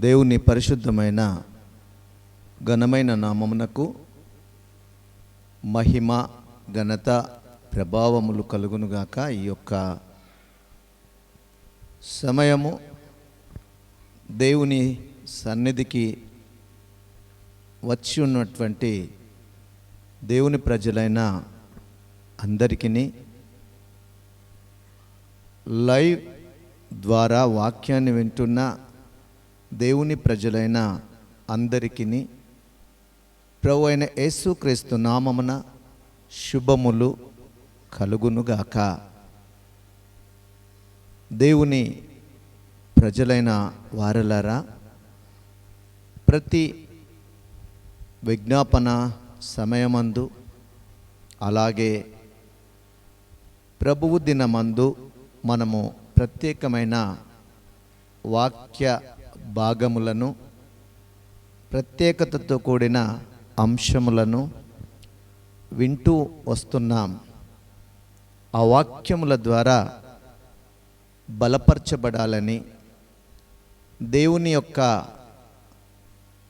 దేవుని పరిశుద్ధమైన ఘనమైన నామమునకు మహిమ ఘనత ప్రభావములు కలుగునుగాక. ఈ యొక్క సమయము దేవుని సన్నిధికి వచ్చి ఉన్నటువంటి దేవుని ప్రజలైన అందరికీ లైవ్ ద్వారా వాక్యాన్ని వింటున్న దేవుని ప్రజలైన అందరికీ ప్రభు అయిన యేసుక్రీస్తు నామమున శుభములు కలుగునుగాక. దేవుని ప్రజలైన వారలారా, ప్రతి విజ్ఞాపన సమయమందు అలాగే ప్రభువు దినమందు మనము ప్రత్యేకమైన వాక్య భాగములను, ప్రత్యేకతతో కూడిన అంశములను వింటూ వస్తున్నాం. ఆ వాక్యముల ద్వారా బలపరచబడాలని, దేవుని యొక్క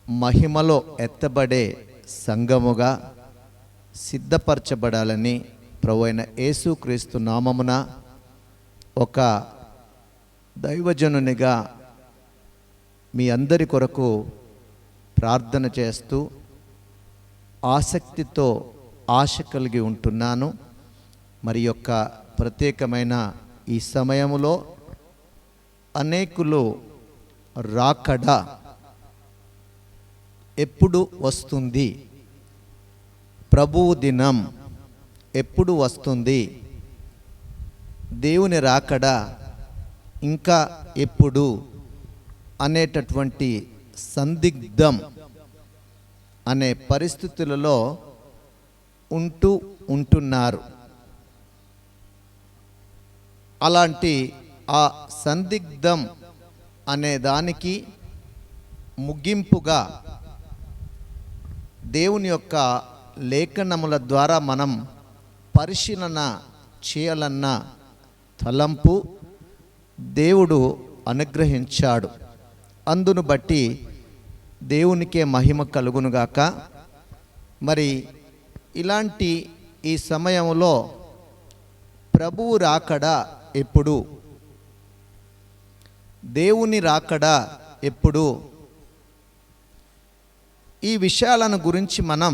మహిమలో ఎత్తబడే సంఘముగా సిద్ధపరచబడాలని ప్రభువైన యేసుక్రీస్తు నామమున ఒక దైవజనునిగా మీ అందరి కొరకు ప్రార్థన చేస్తూ ఆసక్తితో ఆశ కలిగి ఉంటున్నాను. మరి యొక్క ప్రత్యేకమైన ఈ సమయంలో అనేకులు రాకడ ఎప్పుడు వస్తుంది, ప్రభువు దినం ఎప్పుడు వస్తుంది, దేవుని రాకడ ఇంకా ఎప్పుడు అనేటటువంటి సందిగ్ధం అనే పరిస్థితులలో ఉంటున్నారు. అలాంటి ఆ సందిగ్ధం అనే దానికి ముగింపుగా దేవుని యొక్క లేఖనముల ద్వారా మనం పరిశీలన చేయాలన్న తలంపు దేవుడు అనుగ్రహించాడు. అందును బట్టి దేవునికే మహిమ కలుగునుగాక. మరి ఇలాంటి ఈ సమయంలో ప్రభువు రాకడ ఎప్పుడు, దేవుని రాకడ ఎప్పుడు, ఈ విషయాలను గురించి మనం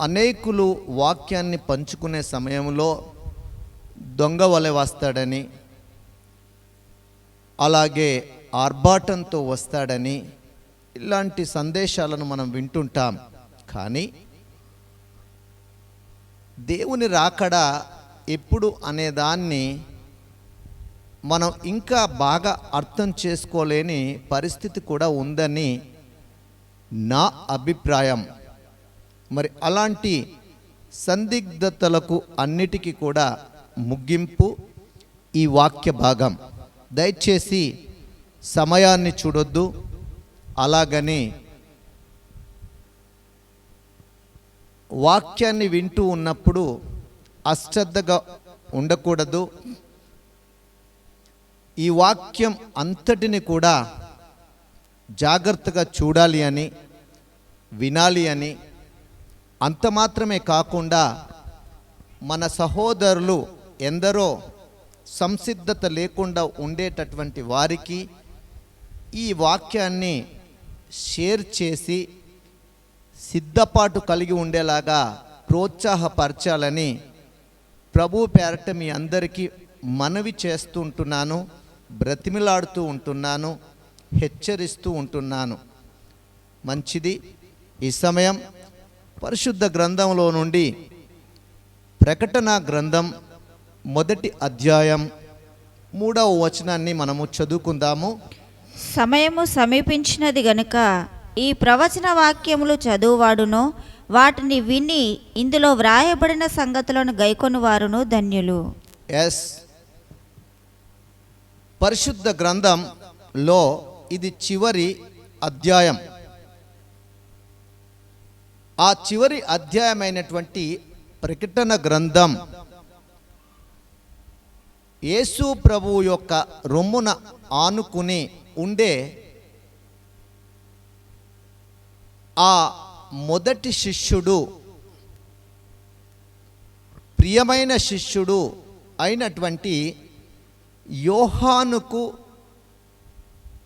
అనేకులు వాక్యాన్ని పంచుకునే సమయంలో దొంగ వలె వస్తాడని, అలాగే ఆర్భాటంతో వస్తాడని ఇలాంటి సందేశాలను మనం వింటుంటాం. కానీ దేవుని రాకడ ఎప్పుడు అనేదాన్ని మనం ఇంకా బాగా అర్థం చేసుకోలేని పరిస్థితి కూడా ఉందని నా అభిప్రాయం. మరి అలాంటి సందిగ్ధతలకు అన్నిటికీ కూడా ముగింపు ఈ వాక్య భాగం. దయచేసి సమయాన్ని చూడొద్దు, అలాగని వాక్యాన్ని వింటూ ఉన్నప్పుడు అశ్రద్ధగా ఉండకూడదు. ఈ వాక్యం అంతటిని కూడా జాగ్రత్తగా చూడాలి అని, వినాలి అని, అంత మాత్రమే కాకుండా మన సహోదరులు ఎందరో సంసిద్ధత లేకుండా ఉండేటటువంటి వారికి ఈ వాక్యాన్ని షేర్ చేసి సిద్ధపాటు కలిగి ఉండేలాగా ప్రోత్సాహపరచాలని ప్రభు పేరట మీ అందరికీ మనవి చేస్తుంటున్నాను, బ్రతిమిలాడుతూ ఉంటున్నాను, హెచ్చరిస్తూ ఉంటున్నాను. మంచిది. ఈ సమయం పరిశుద్ధ గ్రంథంలో నుండి ప్రకటన గ్రంథం 1వ అధ్యాయం 3వ వచనాన్ని మనము చదువుకుందాము. సమయము సమీపించినది గనుక ఈ ప్రవచన వాక్యములు చదువువాడును వాటిని విని ఇందులో వ్రాయబడిన సంగతులను గైకొను వారును ధన్యులు. పరిశుద్ధ గ్రంథంలో ఇది చివరి అధ్యాయం. ఆ చివరి అధ్యాయమైనటువంటి ప్రకటన గ్రంథం యేసు ప్రభువు యొక్క రొమ్మున ఆనుకుని ఉండే ఆ మొదటి శిష్యుడు, ప్రియమైన శిష్యుడు అయినటువంటి యోహానుకు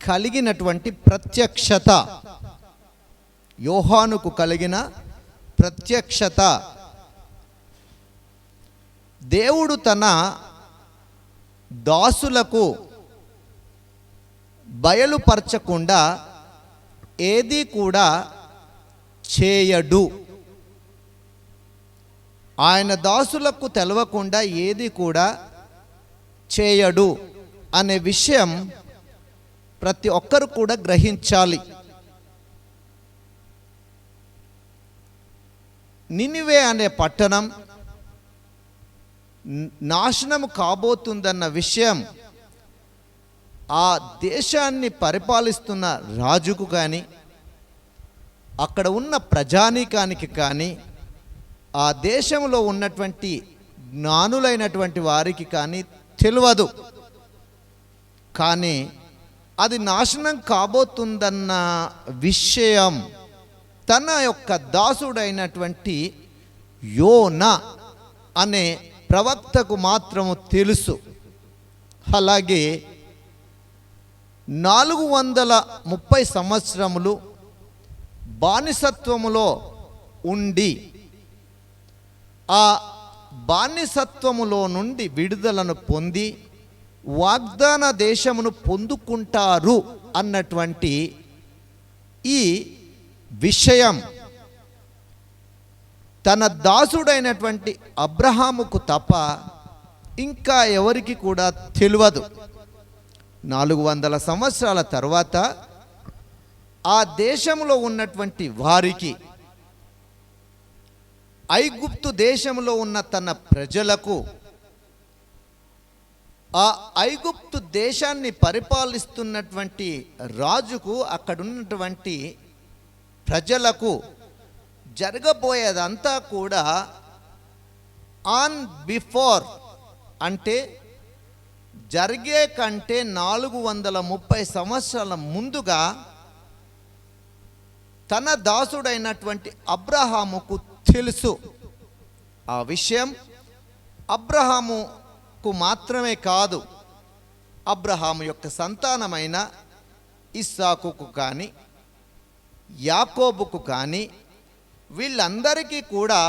కలిగినటువంటి ప్రత్యక్షత, యోహానుకు కలిగిన ప్రత్యక్షత, దేవుడు తన దాసులకు బయలుపరచకుండా ఏది కూడా చేయడు. ఆయన దాసులకు తెలవకుండా ఏది కూడా చేయడు అనే విషయం ప్రతి ఒక్కరు కూడా గ్రహించాలి. నినివే అనే పట్టణం నాశనం కాబోతుందన్న విషయం ఆ దేశాన్ని పరిపాలిస్తున్న రాజుకు కానీ, అక్కడ ఉన్న ప్రజానీకానికి కానీ, ఆ దేశంలో ఉన్నటువంటి జ్ఞానులైనటువంటి వారికి కానీ తెలియదు. కానీ అది నాశనం కాబోతుందన్న విషయం తన యొక్క దాసుడైనటువంటి యోనా అనే ప్రవక్తకు మాత్రము తెలుసు. అలాగే 430 సంవత్సరములు బానిసత్వములో ఉండి ఆ బానిసత్వములో నుండి విడుదలను పొంది వాగ్దాన దేశమును పొందుకుంటారు అన్నటువంటి ఈ విషయం తన దాసుడైనటువంటి అబ్రహాముకు తప్ప ఇంకా ఎవరికి కూడా తెలియదు. 400 సంవత్సరాల తర్వాత ఆ దేశంలో ఉన్నటువంటి వారికి, ఐగుప్తు దేశంలో ఉన్న తన ప్రజలకు, ఆ ఐగుప్తు దేశాన్ని పరిపాలిస్తున్నటువంటి రాజుకు, అక్కడున్నటువంటి ప్రజలకు జరగబోయేదంతా కూడా ఆన్ బిఫోర్, అంటే జరిగే కంటే 430 సంవత్సరాల ముందుగా తన దాసుడైనటువంటి అబ్రహాముకు తెలుసు. ఆ విషయం అబ్రహాముకు మాత్రమే కాదు, అబ్రహాము యొక్క సంతానమైన ఇస్సాకుకు కానీ, యాకోబుకు కానీ, వీళ్ళందరికీ కూడా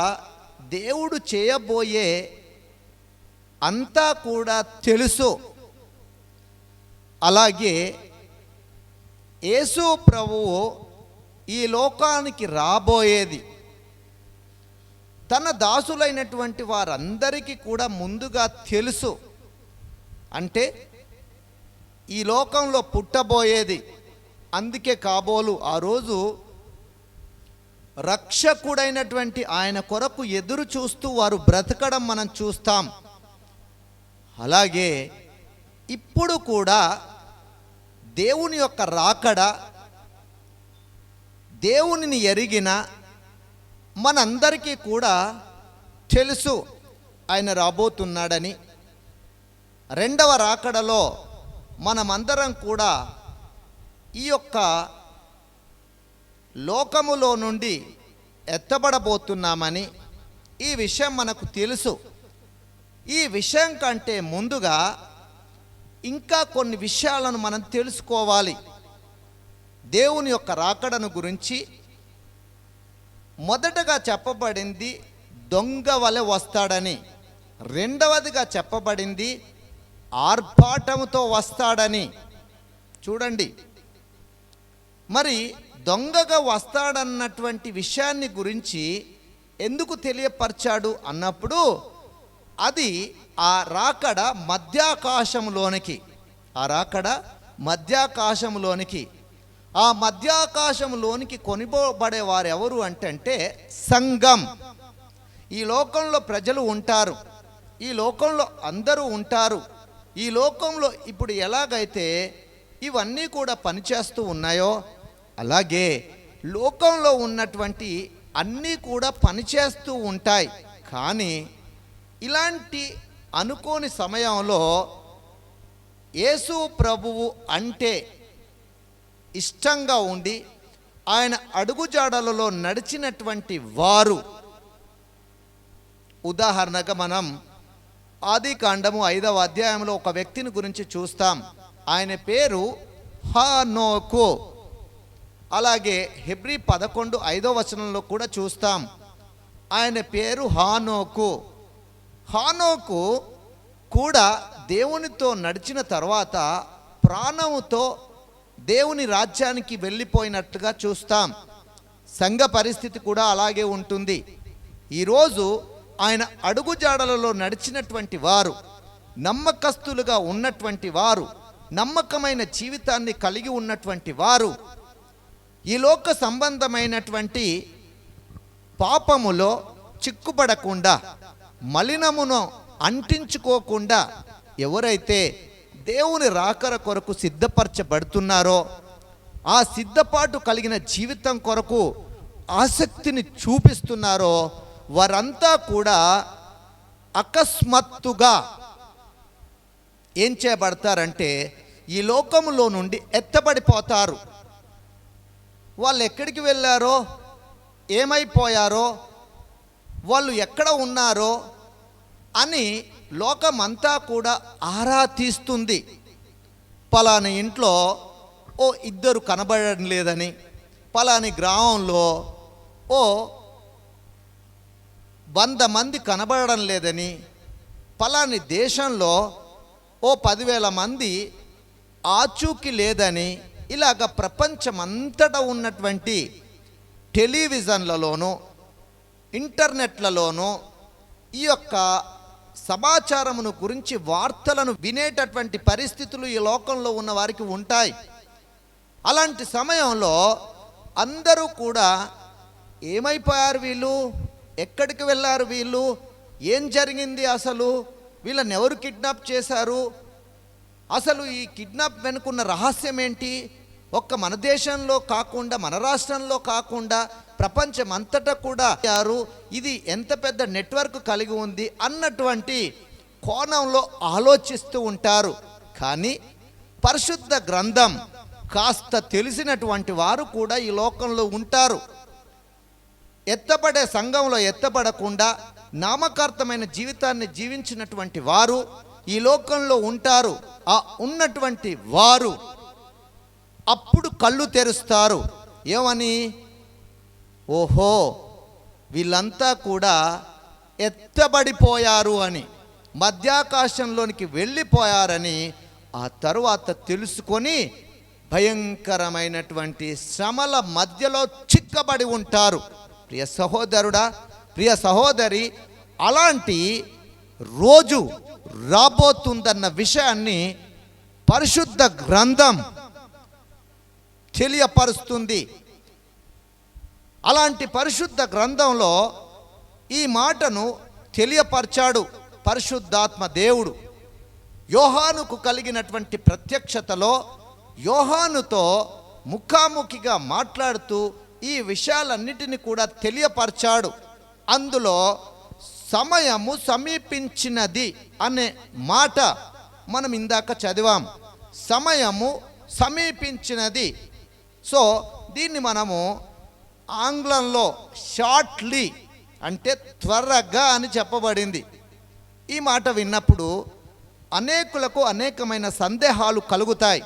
దేవుడు చేయబోయే అంతా కూడా తెలుసు. అలాగే యేసు ప్రభువు ఈ లోకానికి రాబోయేది తన దాసులైనటువంటి వారందరికీ కూడా ముందుగా తెలుసు. అంటే ఈ లోకంలో పుట్టబోయేది. అందుకే కాబోలు ఆ రోజు రక్షకుడైనటువంటి ఆయన కొరకు ఎదురు చూస్తూ వారు బ్రతకడం మనం చూస్తాం. అలాగే ఇప్పుడు కూడా దేవుని యొక్క రాకడ, దేవునిని ఎరిగిన మనందరికీ కూడా తెలుసు ఆయన రాబోతున్నాడని. రెండవ రాకడలో మనమందరం కూడా ఈ యొక్క లోకములో నుండి ఎత్తబడబోతున్నామని ఈ విషయం మనకు తెలుసు. ఈ విషయం కంటే ముందుగా ఇంకా కొన్ని విషయాలను మనం తెలుసుకోవాలి. దేవుని యొక్క రాకడను గురించి మొదటగా చెప్పబడింది దొంగ వలె వస్తాడని, రెండవదిగా చెప్పబడింది ఆర్భాటముతో వస్తాడని. చూడండి, మరి దొంగగా వస్తాడన్నటువంటి విషయాన్ని గురించి ఎందుకు తెలియపరిచాడు అన్నప్పుడు, అది ఆ రాకడ మధ్యాకాశంలోనికి, ఆ రాకడ మధ్యాకాశంలోనికి, ఆ మధ్యాకాశంలోనికి కొనిపోబడే వారు ఎవరు అంటే సంఘం. ఈ లోకంలో ప్రజలు ఉంటారు, ఈ లోకంలో అందరూ ఉంటారు. ఈ లోకంలో ఇప్పుడు ఎలాగైతే ఇవన్నీ కూడా పనిచేస్తూ ఉన్నాయో అలాగే లోకంలో ఉన్నటువంటి అన్నీ కూడా పనిచేస్తూ ఉంటాయి. కానీ ఇలాంటి అనుకోని సమయంలో యేసు ప్రభువు అంటే ఇష్టంగా ఉండి ఆయన అడుగుజాడలలో నడిచినటువంటి వారు. ఉదాహరణగా మనం ఆదికాండము 5వ అధ్యాయంలో ఒక వ్యక్తిని గురించి చూస్తాం. ఆయన పేరు హానోకు. అలాగే హెబ్రీ 11:5 కూడా చూస్తాం. ఆయన పేరు హానోకు. హానోకు కూడా దేవునితో నడిచిన తర్వాత ప్రాణముతో దేవుని రాజ్యానికి వెళ్ళిపోయినట్టుగా చూస్తాం. సంఘ పరిస్థితి కూడా అలాగే ఉంటుంది. ఈరోజు ఆయన అడుగుజాడలలో నడిచినటువంటి వారు, నమ్మకస్తులుగా ఉన్నటువంటి వారు, నమ్మకమైన జీవితాన్ని కలిగి ఉన్నటువంటి వారు ఈ లోక సంబంధమైనటువంటి పాపములో చిక్కుపడకుండా, మలినమును అంటించుకోకుండా ఎవరైతే దేవుని రాకర కొరకు సిద్ధపరచబడుతున్నారో, ఆ సిద్ధపాటు కలిగిన జీవితం కొరకు ఆసక్తిని చూపిస్తున్నారో వారంతా కూడా అకస్మాత్తుగా ఏం చేయబడతారంటే ఈ లోకములో నుండి ఎత్తబడిపోతారు. వాళ్ళు ఎక్కడికి వెళ్ళారో, ఏమైపోయారో, వాళ్ళు ఎక్కడ ఉన్నారో అని లోకమంతా కూడా ఆరా తీస్తుంది. పలాని ఇంట్లో ఓ 2 కనబడడం లేదని, పలాని గ్రామంలో ఓ 100 మంది కనబడడం లేదని, పలాని దేశంలో ఓ 10,000 మంది ఆచూకీ లేదని, ఇలాగ ప్రపంచమంతటా ఉన్నటువంటి టెలివిజన్లలోనూ ఇంటర్నెట్లలోనూ ఈ యొక్క సమాచారమును గురించి వార్తలను వినేటటువంటి పరిస్థితులు ఈ లోకంలో ఉన్న వారికి ఉంటాయి. అలాంటి సమయంలో అందరూ కూడా ఏమైపోయారు వీళ్ళు, ఎక్కడికి వెళ్ళారు వీళ్ళు, ఏం జరిగింది, అసలు వీళ్ళని ఎవరు కిడ్నాప్ చేశారు, అసలు ఈ కిడ్నాప్ వెనుకున్న రహస్యం ఏంటి, ఒక్క మన దేశంలో కాకుండా మన రాష్ట్రంలో కాకుండా ప్రపంచమంతటా కూడా ఇది ఎంత పెద్ద నెట్వర్క్ కలిగి ఉంది అన్నటువంటి కోణంలో ఆలోచిస్తూ ఉంటారు. కానీ పరిశుద్ధ గ్రంథం కాస్త తెలిసినటువంటి వారు కూడా ఈ లోకంలో ఉంటారు. ఎత్తబడే సంఘంలో ఎత్తబడకుండా నామకార్థమైన జీవితాన్ని జీవించినటువంటి వారు ఈ లోకంలో ఉంటారు. ఆ ఉన్నటువంటి వారు అప్పుడు కళ్ళు తెరుస్తారు. ఏమని? ఓహో, వీళ్ళంతా కూడా ఎత్తబడిపోయారు అని, మధ్యాకాశంలోనికి వెళ్ళిపోయారని ఆ తరువాత తెలుసుకొని భయంకరమైనటువంటి శ్రమల మధ్యలో చిక్కబడి ఉంటారు. ప్రియ సహోదరుడా, ప్రియ సహోదరి, అలాంటి రోజు రాబోతుందన్న విషయాన్ని పరిశుద్ధ గ్రంథం తెలియపరుస్తుంది. అలాంటి పరిశుద్ధ గ్రంథంలో ఈ మాటను తెలియపరిచాడు పరిశుద్ధాత్మ దేవుడు. యోహానుకు కలిగినటువంటి ప్రత్యక్షతలో యోహానుతో ముఖాముఖిగా మాట్లాడుతూ ఈ విషయాలన్నిటిని కూడా తెలియపరిచాడు. అందులో సమయము సమీపించినది అనే మాట మనం ఇందాక చదివాం. సమయము సమీపించినది. సో దీన్ని మనము ఆంగ్లంలో షార్ట్లీ అంటే త్వరగా అని చెప్పబడింది. ఈ మాట విన్నప్పుడు అనేకులకు అనేకమైన సందేహాలు కలుగుతాయి.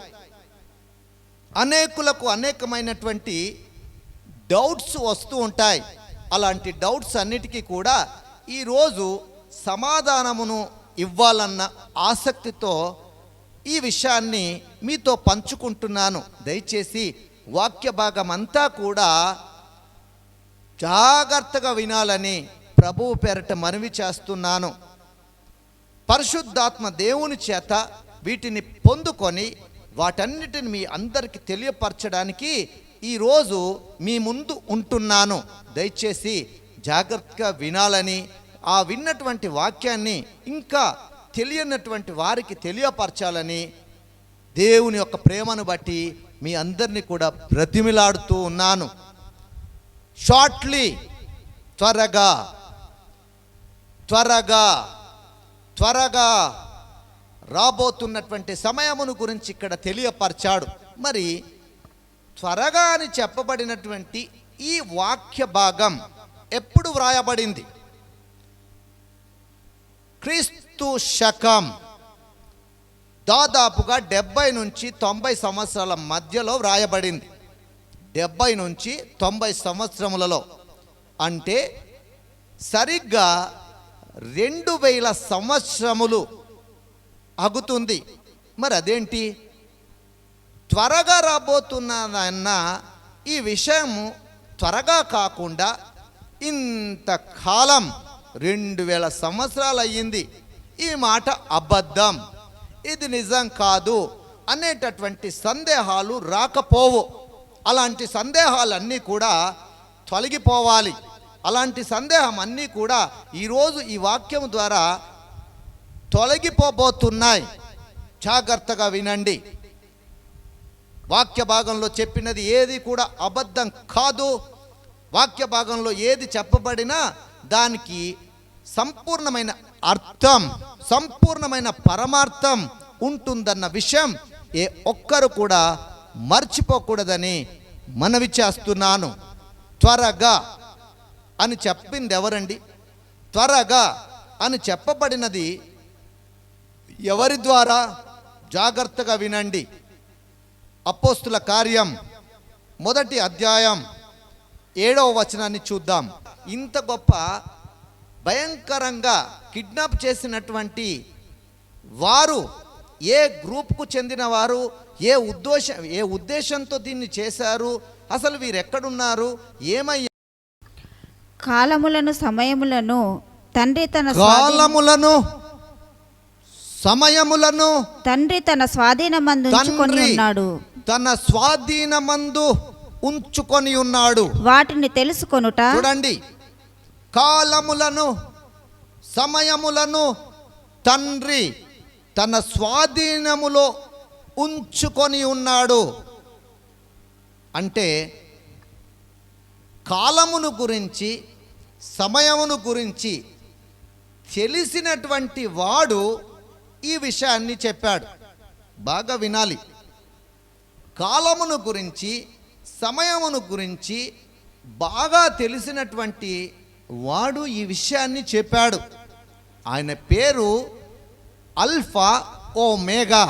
అనేకులకు అనేకమైనటువంటి డౌట్స్ వస్తూ ఉంటాయి. అలాంటి డౌట్స్ అన్నిటికీ కూడా ఈరోజు సమాధానమును ఇవ్వాలన్న ఆసక్తితో ఈ విషయాన్ని మీతో పంచుకుంటున్నాను. దయచేసి వాక్య భాగం అంతా కూడా జాగ్రత్తగా వినాలని ప్రభువు పేరట మనవి చేస్తున్నాను. పరిశుద్ధాత్మ దేవుని చేత వీటిని పొందుకొని వాటన్నిటిని మీ అందరికీ తెలియపరచడానికి ఈరోజు మీ ముందు ఉంటున్నాను. దయచేసి జాగ్రత్తగా వినాలని, ఆ విన్నటువంటి వాక్యాన్ని ఇంకా తెలియనటువంటి వారికి తెలియపరచాలని దేవుని యొక్క ప్రేమను బట్టి మీ అందరినీ కూడా బ్రతిమిలాడుతూ ఉన్నాను. షార్ట్లీ, త్వరగా త్వరగా త్వరగా రాబోతున్నటువంటి సమయమును గురించి ఇక్కడ తెలియపరిచాడు. మరి త్వరగా అని చెప్పబడినటువంటి ఈ వాక్య భాగం ఎప్పుడు వ్రాయబడింది? క్రీస్తు శకం దాదాపుగా 70 నుంచి 90 సంవత్సరాల మధ్యలో వ్రాయబడింది. 70 నుంచి 90 సంవత్సరములలో, అంటే సరిగ్గా 2000 సంవత్సరములు అగుతుంది. మరి అదేంటి? త్వరగా రాబోతున్నదన్న ఈ విషయము త్వరగా కాకుండా ఇంతకాలం 2000 సంవత్సరాలు అయ్యింది. ఈ మాట అబద్ధం, ఇది నిజం కాదు అనేటటువంటి సందేహాలు రాకపోవు. అలాంటి సందేహాలన్నీ కూడా తొలగిపోవాలి. అలాంటి సందేహం అన్నీ కూడా ఈరోజు ఈ వాక్యం ద్వారా తొలగిపోబోతున్నాయి. జాగ్రత్తగా వినండి. వాక్య భాగంలో చెప్పినది ఏది కూడా అబద్ధం కాదు. వాక్య భాగంలో ఏది చెప్పబడినా దానికి సంపూర్ణమైన అర్థం, సంపూర్ణమైన పరమార్థం ఉంటుందన్న విషయం ఏ ఒక్కరు కూడా మర్చిపోకూడదని మనవి చేస్తున్నాను. త్వరగా అని చెప్పింది ఎవరండి? త్వరగా అని చెప్పబడినది ఎవరి ద్వారా? జాగ్రత్తగా వినండి. అపోస్తుల కార్యం 1వ అధ్యాయం 7వ వచనాన్ని చూద్దాం. ఇంత గొప్ప భయంకరంగా కిడ్నాప్ చేసినటువంటి వారు ఏ గ్రూప్కు చెందిన వారు, ఏ ఉద్దేశంతో దీన్ని చేశారు, అసలు వీరు ఎక్కడున్నారు, ఏమయ్యారు? కాలములను సమయములను తండ్రి తన సమయములను తండ్రి తన స్వాధీనమందు ఉంచుకొని ఉన్నాడు. తన స్వాధీనమందు ఉంచుకొని ఉన్నాడు. వాటిని తెలుసుకొనుట. చూడండి, కాలములను సమయములను తండ్రి తన స్వాధీనములో ఉంచుకొని ఉన్నాడు. అంటే కాలమును గురించి, సమయమును గురించి తెలిసినటువంటి వాడు ఈ విషయాన్ని చెప్పాడు. బాగా వినాలి. కాలమును గురించి, సమయమును గురించి బాగా తెలిసినటువంటి వాడు ఈ విషయాన్ని చెప్పాడు. ఆయన పేరు అల్ఫా ఓమేగా,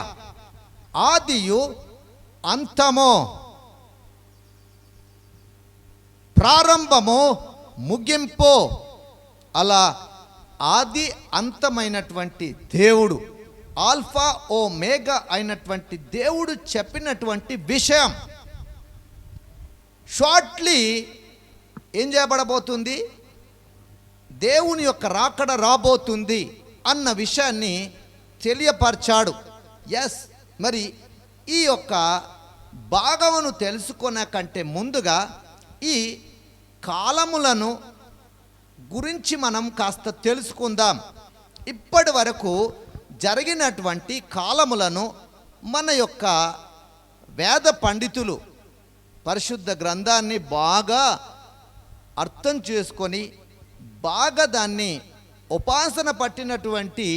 ఆదియు అంతమో, ప్రారంభము ముగింపు. అలా ఆది అంతమైనటువంటి దేవుడు, ఆల్ఫా ఓమేగా అయినటువంటి దేవుడు చెప్పినటువంటి విషయం షార్ట్లీ ఏం చేయబడబోతుంది? దేవుని యొక్క రాకడ రాబోతుంది అన్న విషయాన్ని తెలియపరిచాడు. ఎస్, మరి ఈ యొక్క భాగమును తెలుసుకునే కంటే ముందుగా ఈ కాలములను గురించి మనం కాస్త తెలుసుకుందాం. ఇప్పటి వరకు జరిగినటువంటి కాలములను మన యొక్క వేద పండితులు పరిశుద్ధ గ్రంథాన్ని బాగా అర్థం చేసుకొని బాగా దాన్ని ఉపాసన పట్టినటువంటి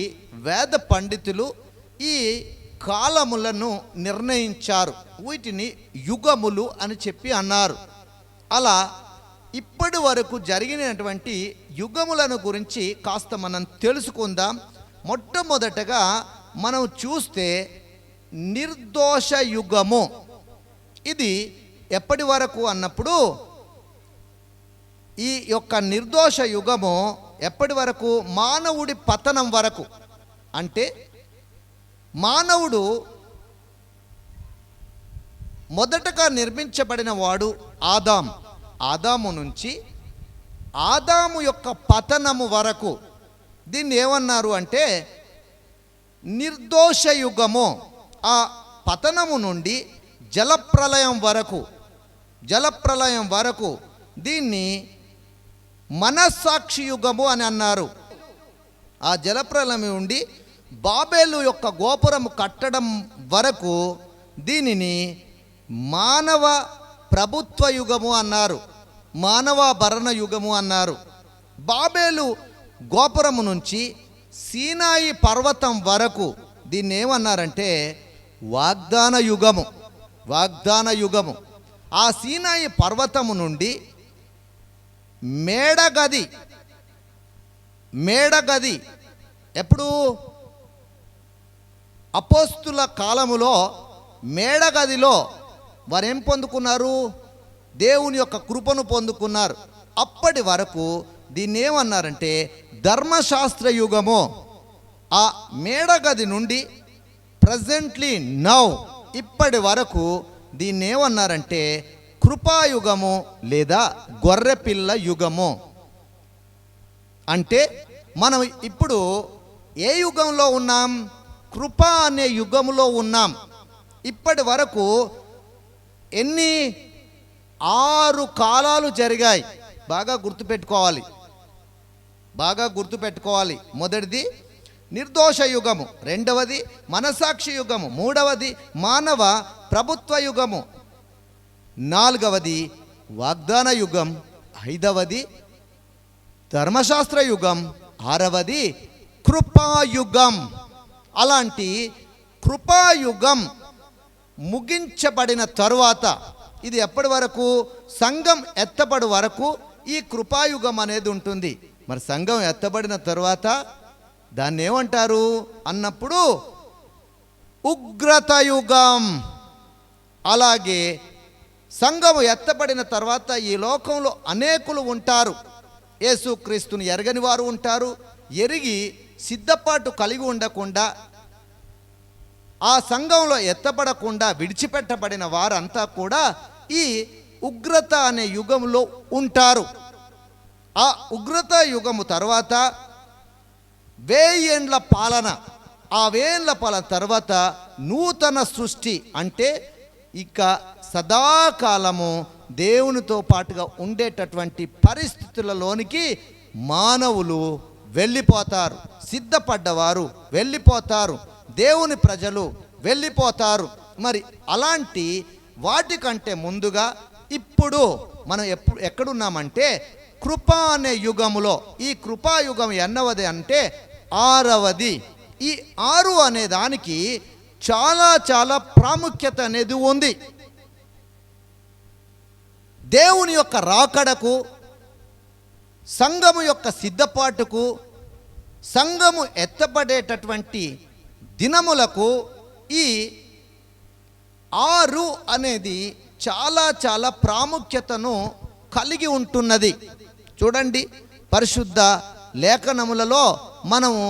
వేద పండితులు ఈ కాలములను నిర్ణయించారు. వీటిని యుగములు అని చెప్పి అన్నారు. అలా ఇప్పటి వరకు జరిగినటువంటి యుగములను గురించి కాస్త మనం తెలుసుకుందాం. మొట్టమొదటగా మనం చూస్తే నిర్దోష యుగము. ఇది ఎప్పటి వరకు అన్నప్పుడు, ఈ యొక్క నిర్దోష యుగము ఎప్పటి వరకు? మానవుడి పతనం వరకు. అంటే మానవుడు మొదటగా నిర్మించబడిన వాడు ఆదాము నుంచి ఆదాము యొక్క పతనము వరకు దీన్ని ఏమన్నారు అంటే నిర్దోష యుగము. ఆ పతనము నుండి జలప్రలయం వరకు దీన్ని మనస్సాక్షి యుగము అని అన్నారు. ఆ జలప్రలయం నుండి బాబేలు యొక్క గోపురము కట్టడం వరకు దీనిని మానవ ప్రభుత్వ యుగము అన్నారు, మానవ భరణ యుగము అన్నారు. బాబేలు గోపురము నుంచి సీనాయి పర్వతం వరకు దీన్ని ఏమన్నారంటే వాగ్దాన యుగము. ఆ సీనాయి పర్వతము నుండి మేడగది ఎప్పుడు అపోస్తుల కాలములో మేడగదిలో వారు ఏం పొందుకున్నారు? దేవుని యొక్క కృపను పొందుకున్నారు. అప్పటి వరకు దీన్ని ఏమన్నారంటే ధర్మశాస్త్ర యుగము. ఆ మేడగది నుండి ప్రజెంట్లీ నౌ ఇప్పటి వరకు దీన్ని ఏమన్నారంటే కృపాయుగము లేదా గొర్రెపిల్ల యుగము. అంటే మనం ఇప్పుడు ఏ యుగంలో ఉన్నాం? కృప అనే యుగములో ఉన్నాం. ఇప్పటి వరకు ఎన్ని 6 కాలాలు జరిగాయి. బాగా గుర్తుపెట్టుకోవాలి. మొదటిది నిర్దోష యుగము, రెండవది మనసాక్షి యుగము, మూడవది మానవ ప్రభుత్వ యుగము, నాలుగవది వాగ్దాన యుగం, ఐదవది ధర్మశాస్త్ర యుగం, ఆరవది కృపాయుగం. అలాంటి కృపాయుగం ముగించబడిన తరువాత ఇది ఎప్పటి వరకు? సంఘం ఎత్తబడి వరకు ఈ కృపాయుగం అనేది ఉంటుంది. మరి సంఘం ఎత్తబడిన తరువాత దాన్ని ఏమంటారు అన్నప్పుడు ఉగ్రత యుగం. అలాగే సంఘము ఎత్తబడిన తర్వాత ఈ లోకంలో అనేకులు ఉంటారు. యేసుక్రీస్తుని ఎరగని వారు ఉంటారు. ఎరిగి సిద్ధపాటు కలిగి ఉండకుండా ఆ సంఘంలో ఎత్తబడకుండా విడిచిపెట్టబడిన వారంతా కూడా ఈ ఉగ్రత అనే యుగంలో ఉంటారు. ఆ ఉగ్రత యుగము తర్వాత 1000 ఏండ్ల పాలన. ఆ 1000 ఏండ్ల పాలన తర్వాత నూతన సృష్టి. అంటే ఇక సదాకాలము దేవునితో పాటుగా ఉండేటటువంటి పరిస్థితులలోనికి మానవులు వెళ్ళిపోతారు. సిద్ధపడ్డవారు వెళ్ళిపోతారు. దేవుని ప్రజలు వెళ్ళిపోతారు. మరి అలాంటి వాటికంటే ముందుగా ఇప్పుడు మనం ఎక్కడున్నామంటే కృప అనే యుగములో. ఈ కృపాయుగం ఎన్నవది అంటే 6వది. ఈ 6 అనే దానికి చాలా ప్రాముఖ్యత అనేది ఉంది. దేవుని యొక్క రాకడకు, సంఘము యొక్క సిద్ధపాటుకు, సంఘము ఎత్తబడేటటువంటి దినములకు ఈ 6 అనేది చాలా ప్రాముఖ్యతను కలిగి ఉంటున్నది. చూడండి, పరిశుద్ధ లేఖనములలో మనము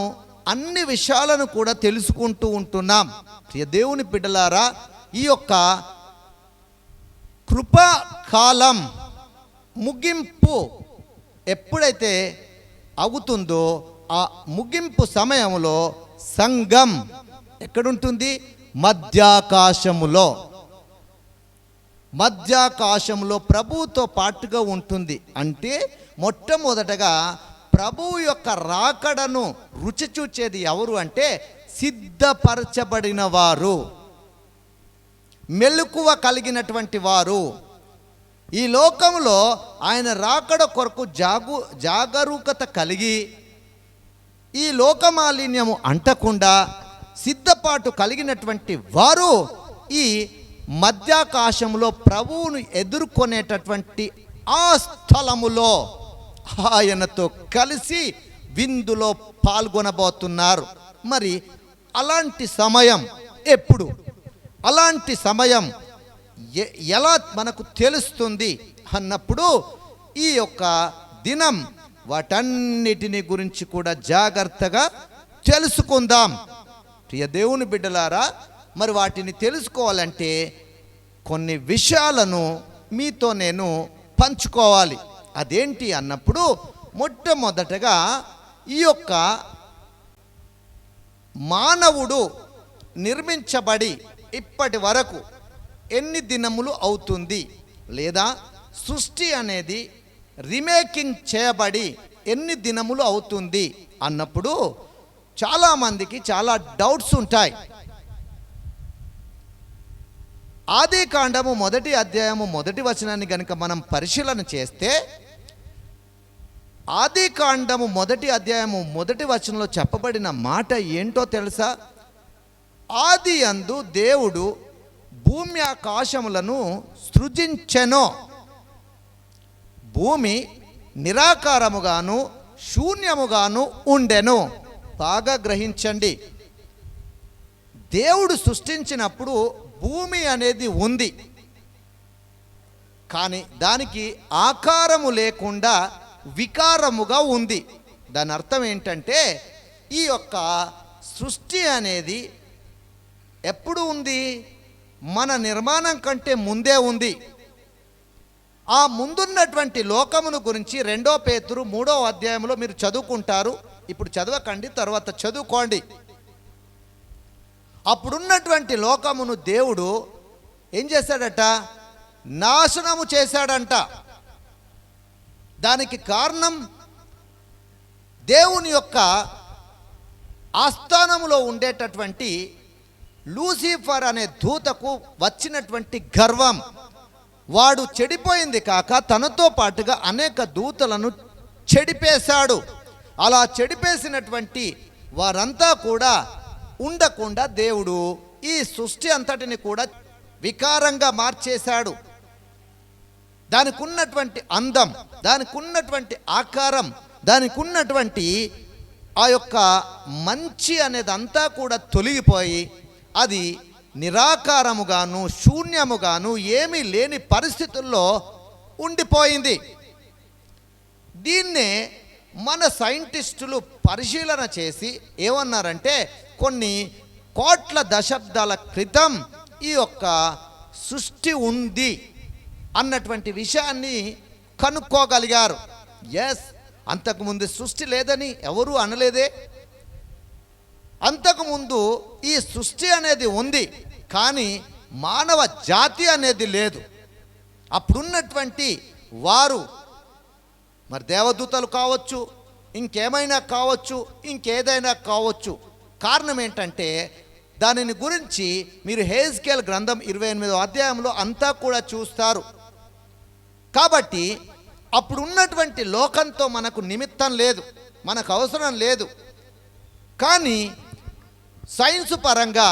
అన్ని విషయాలను కూడా తెలుసుకుంటూ ఉంటున్నాం. ప్రియ దేవుని బిడ్డలారా, ఈ యొక్క కృపాకాలం ముగింపు ఎప్పుడైతే అవుతుందో ఆ ముగింపు సమయంలో సంఘం ఎక్కడుంటుంది? మధ్యాకాశములో ప్రభువుతో పాటుగా ఉంటుంది. అంటే మొట్టమొదటగా ప్రభువు యొక్క రాకడను రుచి చూచేది ఎవరు అంటే సిద్ధపరచబడిన వారు, మెలకువ కలిగినటువంటి వారు. ఈ లోకంలో ఆయన రాకడ కొరకు జాగరూకత కలిగి ఈ లోకమాలిన్యము అంటకుండా సిద్ధపాటు కలిగినటువంటి వారు ఈ మధ్యాకాశంలో ప్రభువును ఎదుర్కొనేటటువంటి ఆ స్థలములో ఆయనతో కలిసి విందులో పాల్గొనబోతున్నారు. మరి అలాంటి సమయం ఎప్పుడు? అలాంటి సమయం ఎలా మనకు తెలుస్తుంది అన్నప్పుడు ఈ యొక్క దినం వాటన్నిటిని గురించి కూడా జాగ్రత్తగా తెలుసుకుందాం. ప్రియ దేవుని బిడ్డలారా, మరి వాటిని తెలుసుకోవాలంటే కొన్ని విషయాలను మీతో నేను పంచుకోవాలి. అదేంటి అన్నప్పుడు మొట్టమొదటగా ఈ యొక్క మానవుడు నిర్మించబడి ఇప్పటి వరకు ఎన్ని దినములు అవుతుంది, లేదా సృష్టి అనేది రీమేకింగ్ చేయబడి ఎన్ని దినములు అవుతుంది అన్నప్పుడు చాలామందికి చాలా డౌట్స్ ఉంటాయి. ఆదికాండము 1వ అధ్యాయము 1వ వచనాన్ని కనుక మనం పరిశీలన చేస్తే, ఆదికాండము 1వ అధ్యాయము 1వ వచనంలో చెప్పబడిన మాట ఏంటో తెలుసా? ఆది యందు దేవుడు భూమి ఆకాశములను సృజించెనో. భూమి నిరాకారముగాను శూన్యముగాను ఉండెను. బాగా గ్రహించండి, దేవుడు సృష్టించినప్పుడు భూమి అనేది ఉంది, కానీ దానికి ఆకారము లేకుండా వికారముగా ఉంది. దాని అర్థం ఏంటంటే ఈ యొక్క సృష్టి అనేది ఎప్పుడు ఉంది? మన నిర్మాణం కంటే ముందే ఉంది. ఆ ముందున్నటువంటి లోకమును గురించి 2 పేతురు 3వ అధ్యాయంలో మీరు చదువుకుంటారు. ఇప్పుడు చదవకండి, తర్వాత చదువుకోండి. అప్పుడున్నటువంటి లోకమును దేవుడు ఏం చేశాడట? నాశనము చేశాడంట. దానికి కారణం దేవుని యొక్క ఆస్థానములో ఉండేటటువంటి లూసిఫర్ అనే దూతకు వచ్చినటువంటి గర్వం. వాడు చెడిపోయింది కాక తనతో పాటుగా అనేక దూతలను చెడిపేశాడు. అలా చెడిపేసినటువంటి వారంతా కూడా ఉండకుండా దేవుడు ఈ సృష్టి అంతటిని కూడా వికారంగా మార్చేశాడు. దానికి ఉన్నటువంటి అందం, దానికి ఉన్నటువంటి ఆకారం, దానికి ఉన్నటువంటి ఆ యొక్క మంచి అనేది అంతా కూడా తొలగిపోయి అది నిరాకారముగాను శూన్యముగాను ఏమీ లేని పరిస్థితుల్లో ఉండిపోయింది. దీన్నే మన సైంటిస్టులు పరిశీలన చేసి ఏమన్నారంటే కొన్ని కోట్ల దశాబ్దాల క్రితం ఈ యొక్క సృష్టి ఉంది అన్నటువంటి విషయాన్ని కనుక్కోగలిగారు. ఎస్, అంతకుముందు సృష్టి లేదని ఎవరూ అనలేదే. అంతకుముందు ఈ సృష్టి అనేది ఉంది, కానీ మానవ జాతి అనేది లేదు. అప్పుడున్నటువంటి వారు మరి దేవదూతలు కావచ్చు, ఇంకేమైనా కావచ్చు, ఇంకేదైనా కావచ్చు. కారణం ఏంటంటే దానిని గురించి మీరు హెజ్కేల్ గ్రంథం 28వ అధ్యాయంలో అంతా కూడా చూస్తారు. కాబట్టి అప్పుడున్నటువంటి లోకంతో మనకు నిమిత్తం లేదు, మనకు అవసరం లేదు. కానీ సైన్స్ పరంగా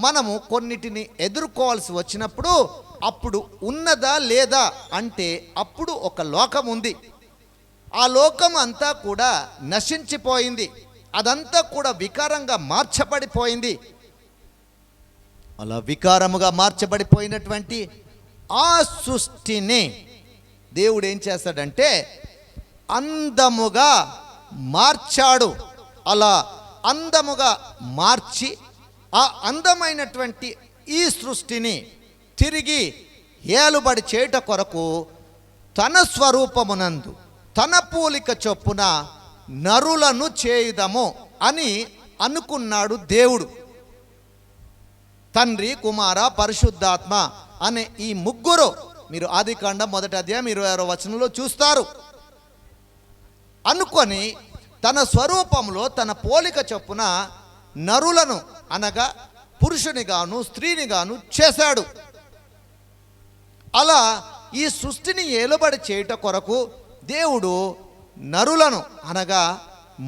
మనము కొన్నిటిని ఎదుర్కోవాల్సి వచ్చినప్పుడు అప్పుడు ఉన్నదా లేదా అంటే అప్పుడు ఒక లోకం ఉంది. ఆ లోకం అంతా కూడా నశించిపోయింది, అదంతా కూడా వికారంగా మార్చబడిపోయింది. అలా వికారముగా మార్చబడిపోయినటువంటి ఆ సృష్టిని దేవుడు ఏం చేస్తాడంటే అందముగా మార్చాడు. అలా అందముగా మార్చి ఆ అందమైనటువంటి ఈ సృష్టిని తిరిగి ఏలుబడి చేయుట కొరకు తన స్వరూపమునందు తన పోలిక చొప్పున నరులను చేయుదము అని అనుకున్నాడు దేవుడు. తండ్రి, కుమార, పరిశుద్ధాత్మ అనే ఈ ముగ్గురు మీరు ఆదికాండం 1వ అధ్యాయం 26వ వచనంలో చూస్తారు. అనుకొని తన స్వరూపంలో తన పోలిక చొప్పున నరులను అనగా పురుషునిగాను స్త్రీనిగాను చేశాడు. అలా ఈ సృష్టిని ఏలుబడి చేయుట కొరకు దేవుడు నరులను అనగా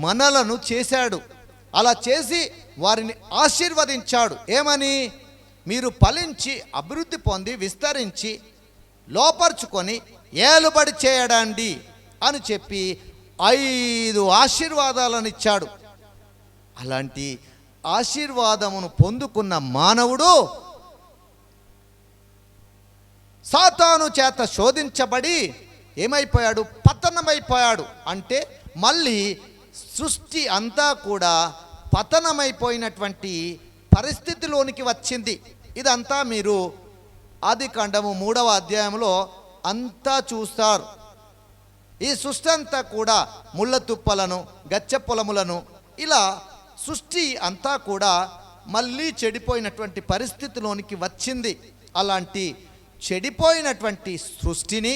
మనలను చేశాడు. అలా చేసి వారిని ఆశీర్వదించాడు. ఏమని? మీరు ఫలించి అభివృద్ధి పొంది విస్తరించి లోపరుచుకొని ఏలుబడి చేయడండి అని చెప్పి 5 ఆశీర్వాదాలను ఇచ్చాడు. అలాంటి ఆశీర్వాదమును పొందుకున్న మానవుడు సాతాను చేత శోధించబడి ఏమైపోయాడు? పతనమైపోయాడు. అంటే మళ్ళీ సృష్టి అంతా కూడా పతనమైపోయినటువంటి పరిస్థితిలోనికి వచ్చింది. ఇదంతా మీరు ఆదికాండము 3వ అధ్యాయంలో అంతా చూస్తారు. ఈ సృష్టి అంతా కూడా ముళ్ళ తుప్పలను, గచ్చ పొలములను, ఇలా సృష్టి అంతా కూడా మళ్ళీ చెడిపోయినటువంటి పరిస్థితిలోనికి వచ్చింది. అలాంటి చెడిపోయినటువంటి సృష్టిని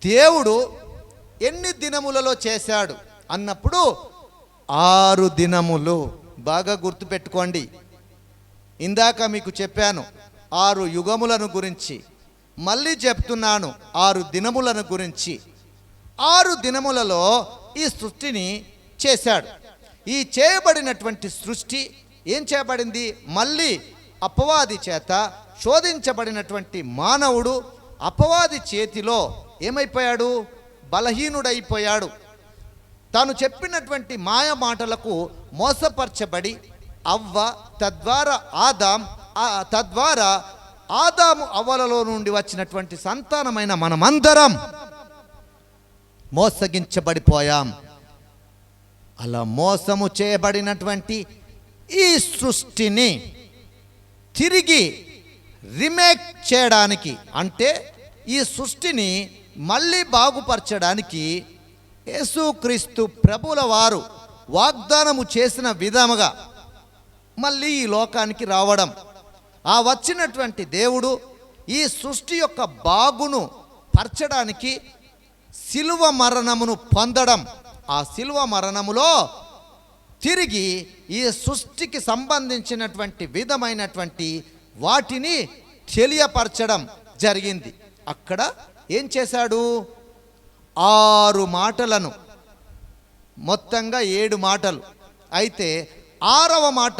దేవుడు ఎన్ని దినములలో చేశాడు అన్నప్పుడు 6 దినములు. బాగా గుర్తుపెట్టుకోండి. ఇందాక మీకు చెప్పాను 6 యుగములను గురించి, మళ్ళీ చెప్తున్నాను 6 దినములను గురించి. 6 దినములలో ఈ సృష్టిని చేశాడు. ఈ చేయబడినటువంటి సృష్టి ఏం చేయబడింది? మళ్ళీ అపవాది చేత శోధించబడినటువంటి మానవుడు అపవాది చేతిలో ఏమైపోయాడు? బలహీనుడైపోయాడు. తాను చెప్పినటువంటి మాయ మాటలకు మోసపరచబడి అవ్వ తద్వారా ఆదాము అవ్వలలో నుండి వచ్చినటువంటి సంతానమైన మనమందరం మోసగించబడిపోయాం. అలా మోసము చేయబడినటువంటి ఈ సృష్టిని తిరిగి రీమేక్ చేయడానికి, అంటే ఈ సృష్టిని మళ్ళీ బాగుపరచడానికి యేసుక్రీస్తు ప్రభుల వారు వాగ్దానము చేసిన విధముగా మళ్ళీ ఈ లోకానికి రావడం, ఆ వచ్చినటువంటి దేవుడు ఈ సృష్టి యొక్క బాగును పరచడానికి శిలువ మరణమును పొందడం, ఆ శిలువ మరణములో తిరిగి ఈ సృష్టికి సంబంధించినటువంటి విధమైనటువంటి వాటిని తెలియపరచడం జరిగింది. అక్కడ ఏం చేశాడు? 6 మాటలను, మొత్తంగా 7 మాటలు. అయితే 6వ మాట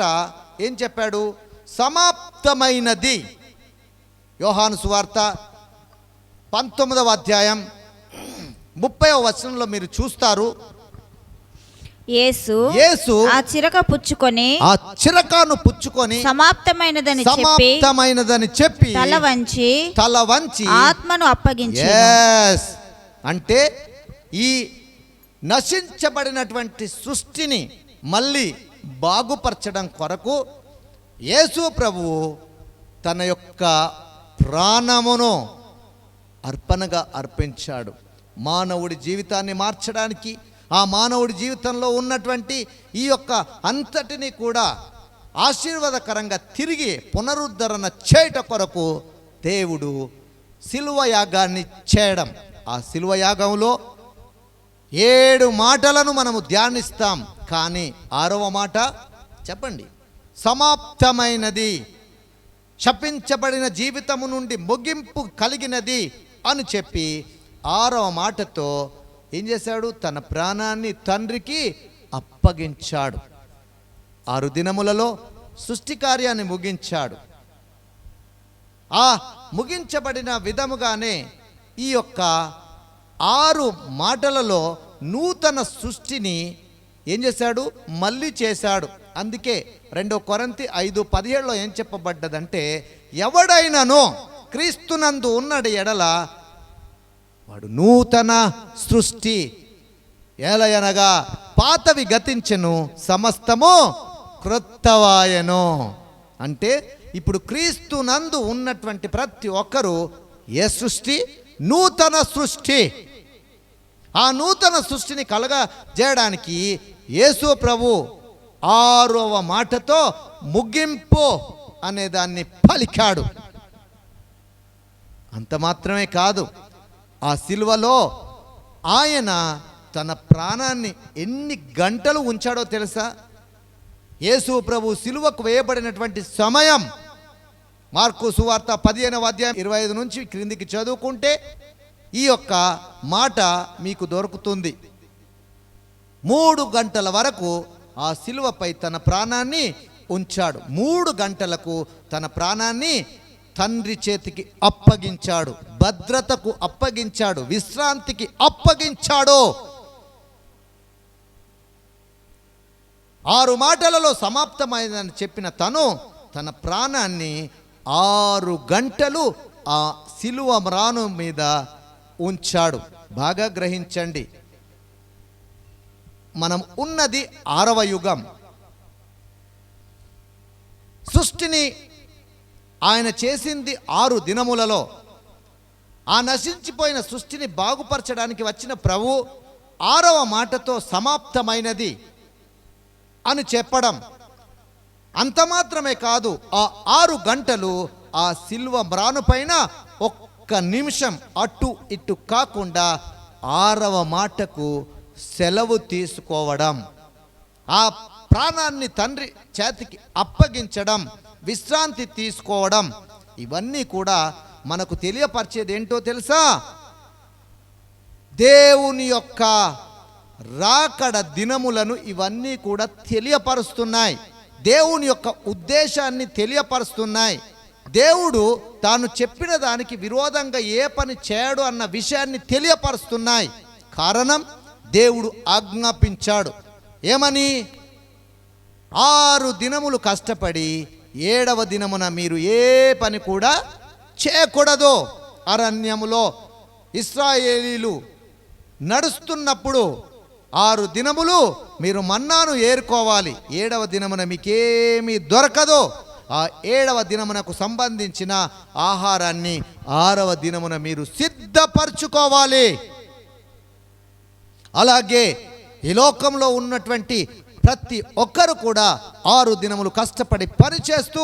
ఏం చెప్పాడు? సమాప్తమైనది. యోహాను సువార్త 19వ అధ్యాయం 30వ వచనంలో మీరు చూస్తారు. యేసు ఆ చిరక పుచ్చుకొని, ఆ చిరకాను పుచ్చుకొని సమాప్తమైనదని చెప్పి తల వంచి ఆత్మను అప్పగించి, అంటే ఈ నశించబడినటువంటి సృష్టిని మళ్ళీ బాగుపరచడం కొరకు యేసు ప్రభువు తన యొక్క ప్రాణమును అర్పణగా అర్పించాడు. మానవుడి జీవితాన్ని మార్చడానికి, ఆ మానవుడి జీవితంలో ఉన్నటువంటి ఈ యొక్క అంతటిని కూడా ఆశీర్వాదకరంగా తిరిగి పునరుద్ధరణ చేయట కొరకు దేవుడు శిలువ యాగాన్ని చేయడం. ఆ శిలువ యాగంలో 7 మాటలను మనము ధ్యానిస్తాం. కానీ 6వ మాట చెప్పండి. సమాప్తమైనది, శపించబడిన జీవితము నుండి ముగింపు కలిగినది అని చెప్పి 6వ మాటతో ఏం చేశాడు? తన ప్రాణాన్ని తండ్రికి అప్పగించాడు. 6 దినములలో సృష్టి కార్యాన్ని ముగించాడు. ఆ ముగించబడిన విధముగానే ఈ యొక్క 6 మాటలలో నూతన సృష్టిని ఏం చేశాడు? మళ్ళీ చేశాడు. అందుకే 2 కొరింథీ 5:17లో ఏం చెప్పబడ్డదంటే, ఎవడైనానో క్రీస్తునందు ఉన్నడి ఎడల వాడు నూతన సృష్టి, ఏలయనగా పాతవి గతించెను, సమస్తము క్రొత్తవాయెను. అంటే ఇప్పుడు క్రీస్తునందు ఉన్నటువంటి ప్రతి ఒక్కరూ ఏ సృష్టి? నూతన సృష్టి. ఆ నూతన సృష్టిని కలగజేయడానికి యేసు ప్రభు 6వ మాటతో ముగింపు అనే దాన్ని పలికాడు. అంత మాత్రమే కాదు, ఆ సిలువలో ఆయన తన ప్రాణాన్ని ఎన్ని గంటలు ఉంచాడో తెలుసా? యేసు ప్రభు సిలువకు వేయబడినటువంటి సమయం మార్కు సువార్త 15వ అధ్యాయం 25 నుంచి క్రిందికి చదువుకుంటే ఈ యొక్క మాట మీకు దొరుకుతుంది. 3 గంటల వరకు ఆ సిలువపై తన ప్రాణాన్ని ఉంచాడు. 3 గంటలకు తన ప్రాణాన్ని తండ్రి చేతికి అప్పగించాడు, భద్రతకు అప్పగించాడు, విశ్రాంతికి అప్పగించాడు. 6 మాటలలో సమాప్తమైందని చెప్పిన తన ప్రాణాన్ని 6 గంటలు ఆ సిలువ మ్రాను మీద ఉంచాడు. బాగా గ్రహించండి, మనం ఉన్నది 6వ యుగం. సృష్టిని ఆయన చేసింది 6 దినములలో. ఆ నశించిపోయిన సృష్టిని బాగుపరచడానికి వచ్చిన ప్రభు 6వ మాటతో సమాప్తమైనది అని చెప్పడం. అంత మాత్రమే కాదు, ఆ 6 గంటలు ఆ సిల్వ మ్రాను పైన ఒక్క నిమిషం అటు ఇటు కాకుండా 6వ మాటకు సెలవు తీసుకోవడం, ఆ ప్రాణాన్ని తండ్రి చేతికి అప్పగించడం, విశ్రాంతి తీసుకోవడం, ఇవన్నీ కూడా మనకు తెలియపరిచేది ఏంటో తెలుసా? దేవుని యొక్క రాకడ దినములను ఇవన్నీ కూడా తెలియపరుస్తున్నాయి. దేవుని యొక్క ఉద్దేశాన్ని తెలియపరుస్తున్నాయి. దేవుడు తాను చెప్పిన దానికి విరోధంగా ఏ పని చేయడు అన్న విషయాన్ని తెలియపరుస్తున్నాయి. కారణం, దేవుడు ఆజ్ఞాపించాడు. ఏమని? 6 దినములు కష్టపడి 7వ దినమున మీరు ఏ పని కూడా చేయకూడదు. అరణ్యములో ఇశ్రాయేలీలు నడుస్తున్నప్పుడు 6 దినములు మీరు మన్నాను ఏరుకోవాలి. 7వ దినమున మీకేమీ దొరకదు. ఆ 7వ దినమునకు సంబంధించిన ఆహారాన్ని 6వ దినమున మీరు సిద్ధపరచుకోవాలి. అలాగే ఈ లోకంలో ఉన్నటువంటి ప్రతి ఒక్కరు కూడా 6 దినములు కష్టపడి పనిచేస్తూ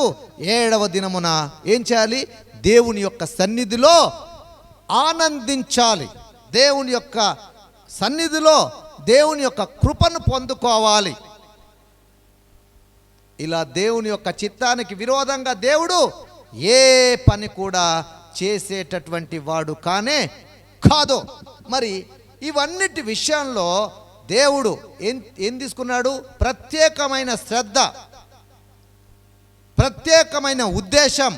7వ దినమున ఏం చేయాలి? దేవుని యొక్క సన్నిధిలో ఆనందించాలి. దేవుని యొక్క సన్నిధిలో దేవుని యొక్క కృపను పొందుకోవాలి. ఇలా దేవుని యొక్క చిత్తానికి విరోధంగా దేవుడు ఏ పని కూడా చేసేటటువంటి వాడు కాదు. మరి ఇవన్నిటి విషయంలో దేవుడు ఏం తీసుకున్నాడు? ప్రత్యేకమైన శ్రద్ధ, ప్రత్యేకమైన ఉద్దేశం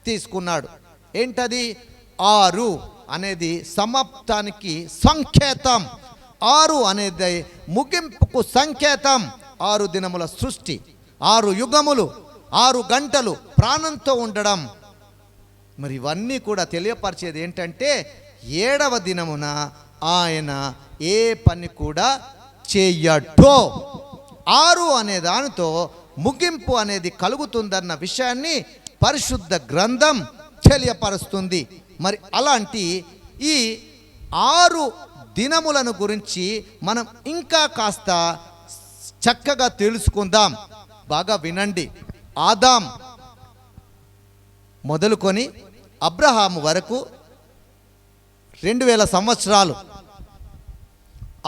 తీసుకున్నాడు. ఏంటది? 6 అనేది సమాప్తానికి సంకేతం. 6 అనేది ముగింపుకు సంకేతం. 6 దినముల సృష్టి, 6 యుగములు, 6 గంటలు ప్రాణంతో ఉండడం. మరి ఇవన్నీ కూడా తెలియపరిచేది ఏంటంటే 7వ దినమున ఆయన ఏ పని కూడా చేయటో. 6 అనే దానితో ముగింపు అనేది కలుగుతుందన్న విషయాన్ని పరిశుద్ధ గ్రంథం తెలియపరుస్తుంది. మరి అలాంటి ఈ 6 దినములను గురించి మనం ఇంకా కాస్త చక్కగా తెలుసుకుందాం. బాగా వినండి. ఆదాం మొదలుకొని అబ్రహాము వరకు 2000 సంవత్సరాలు.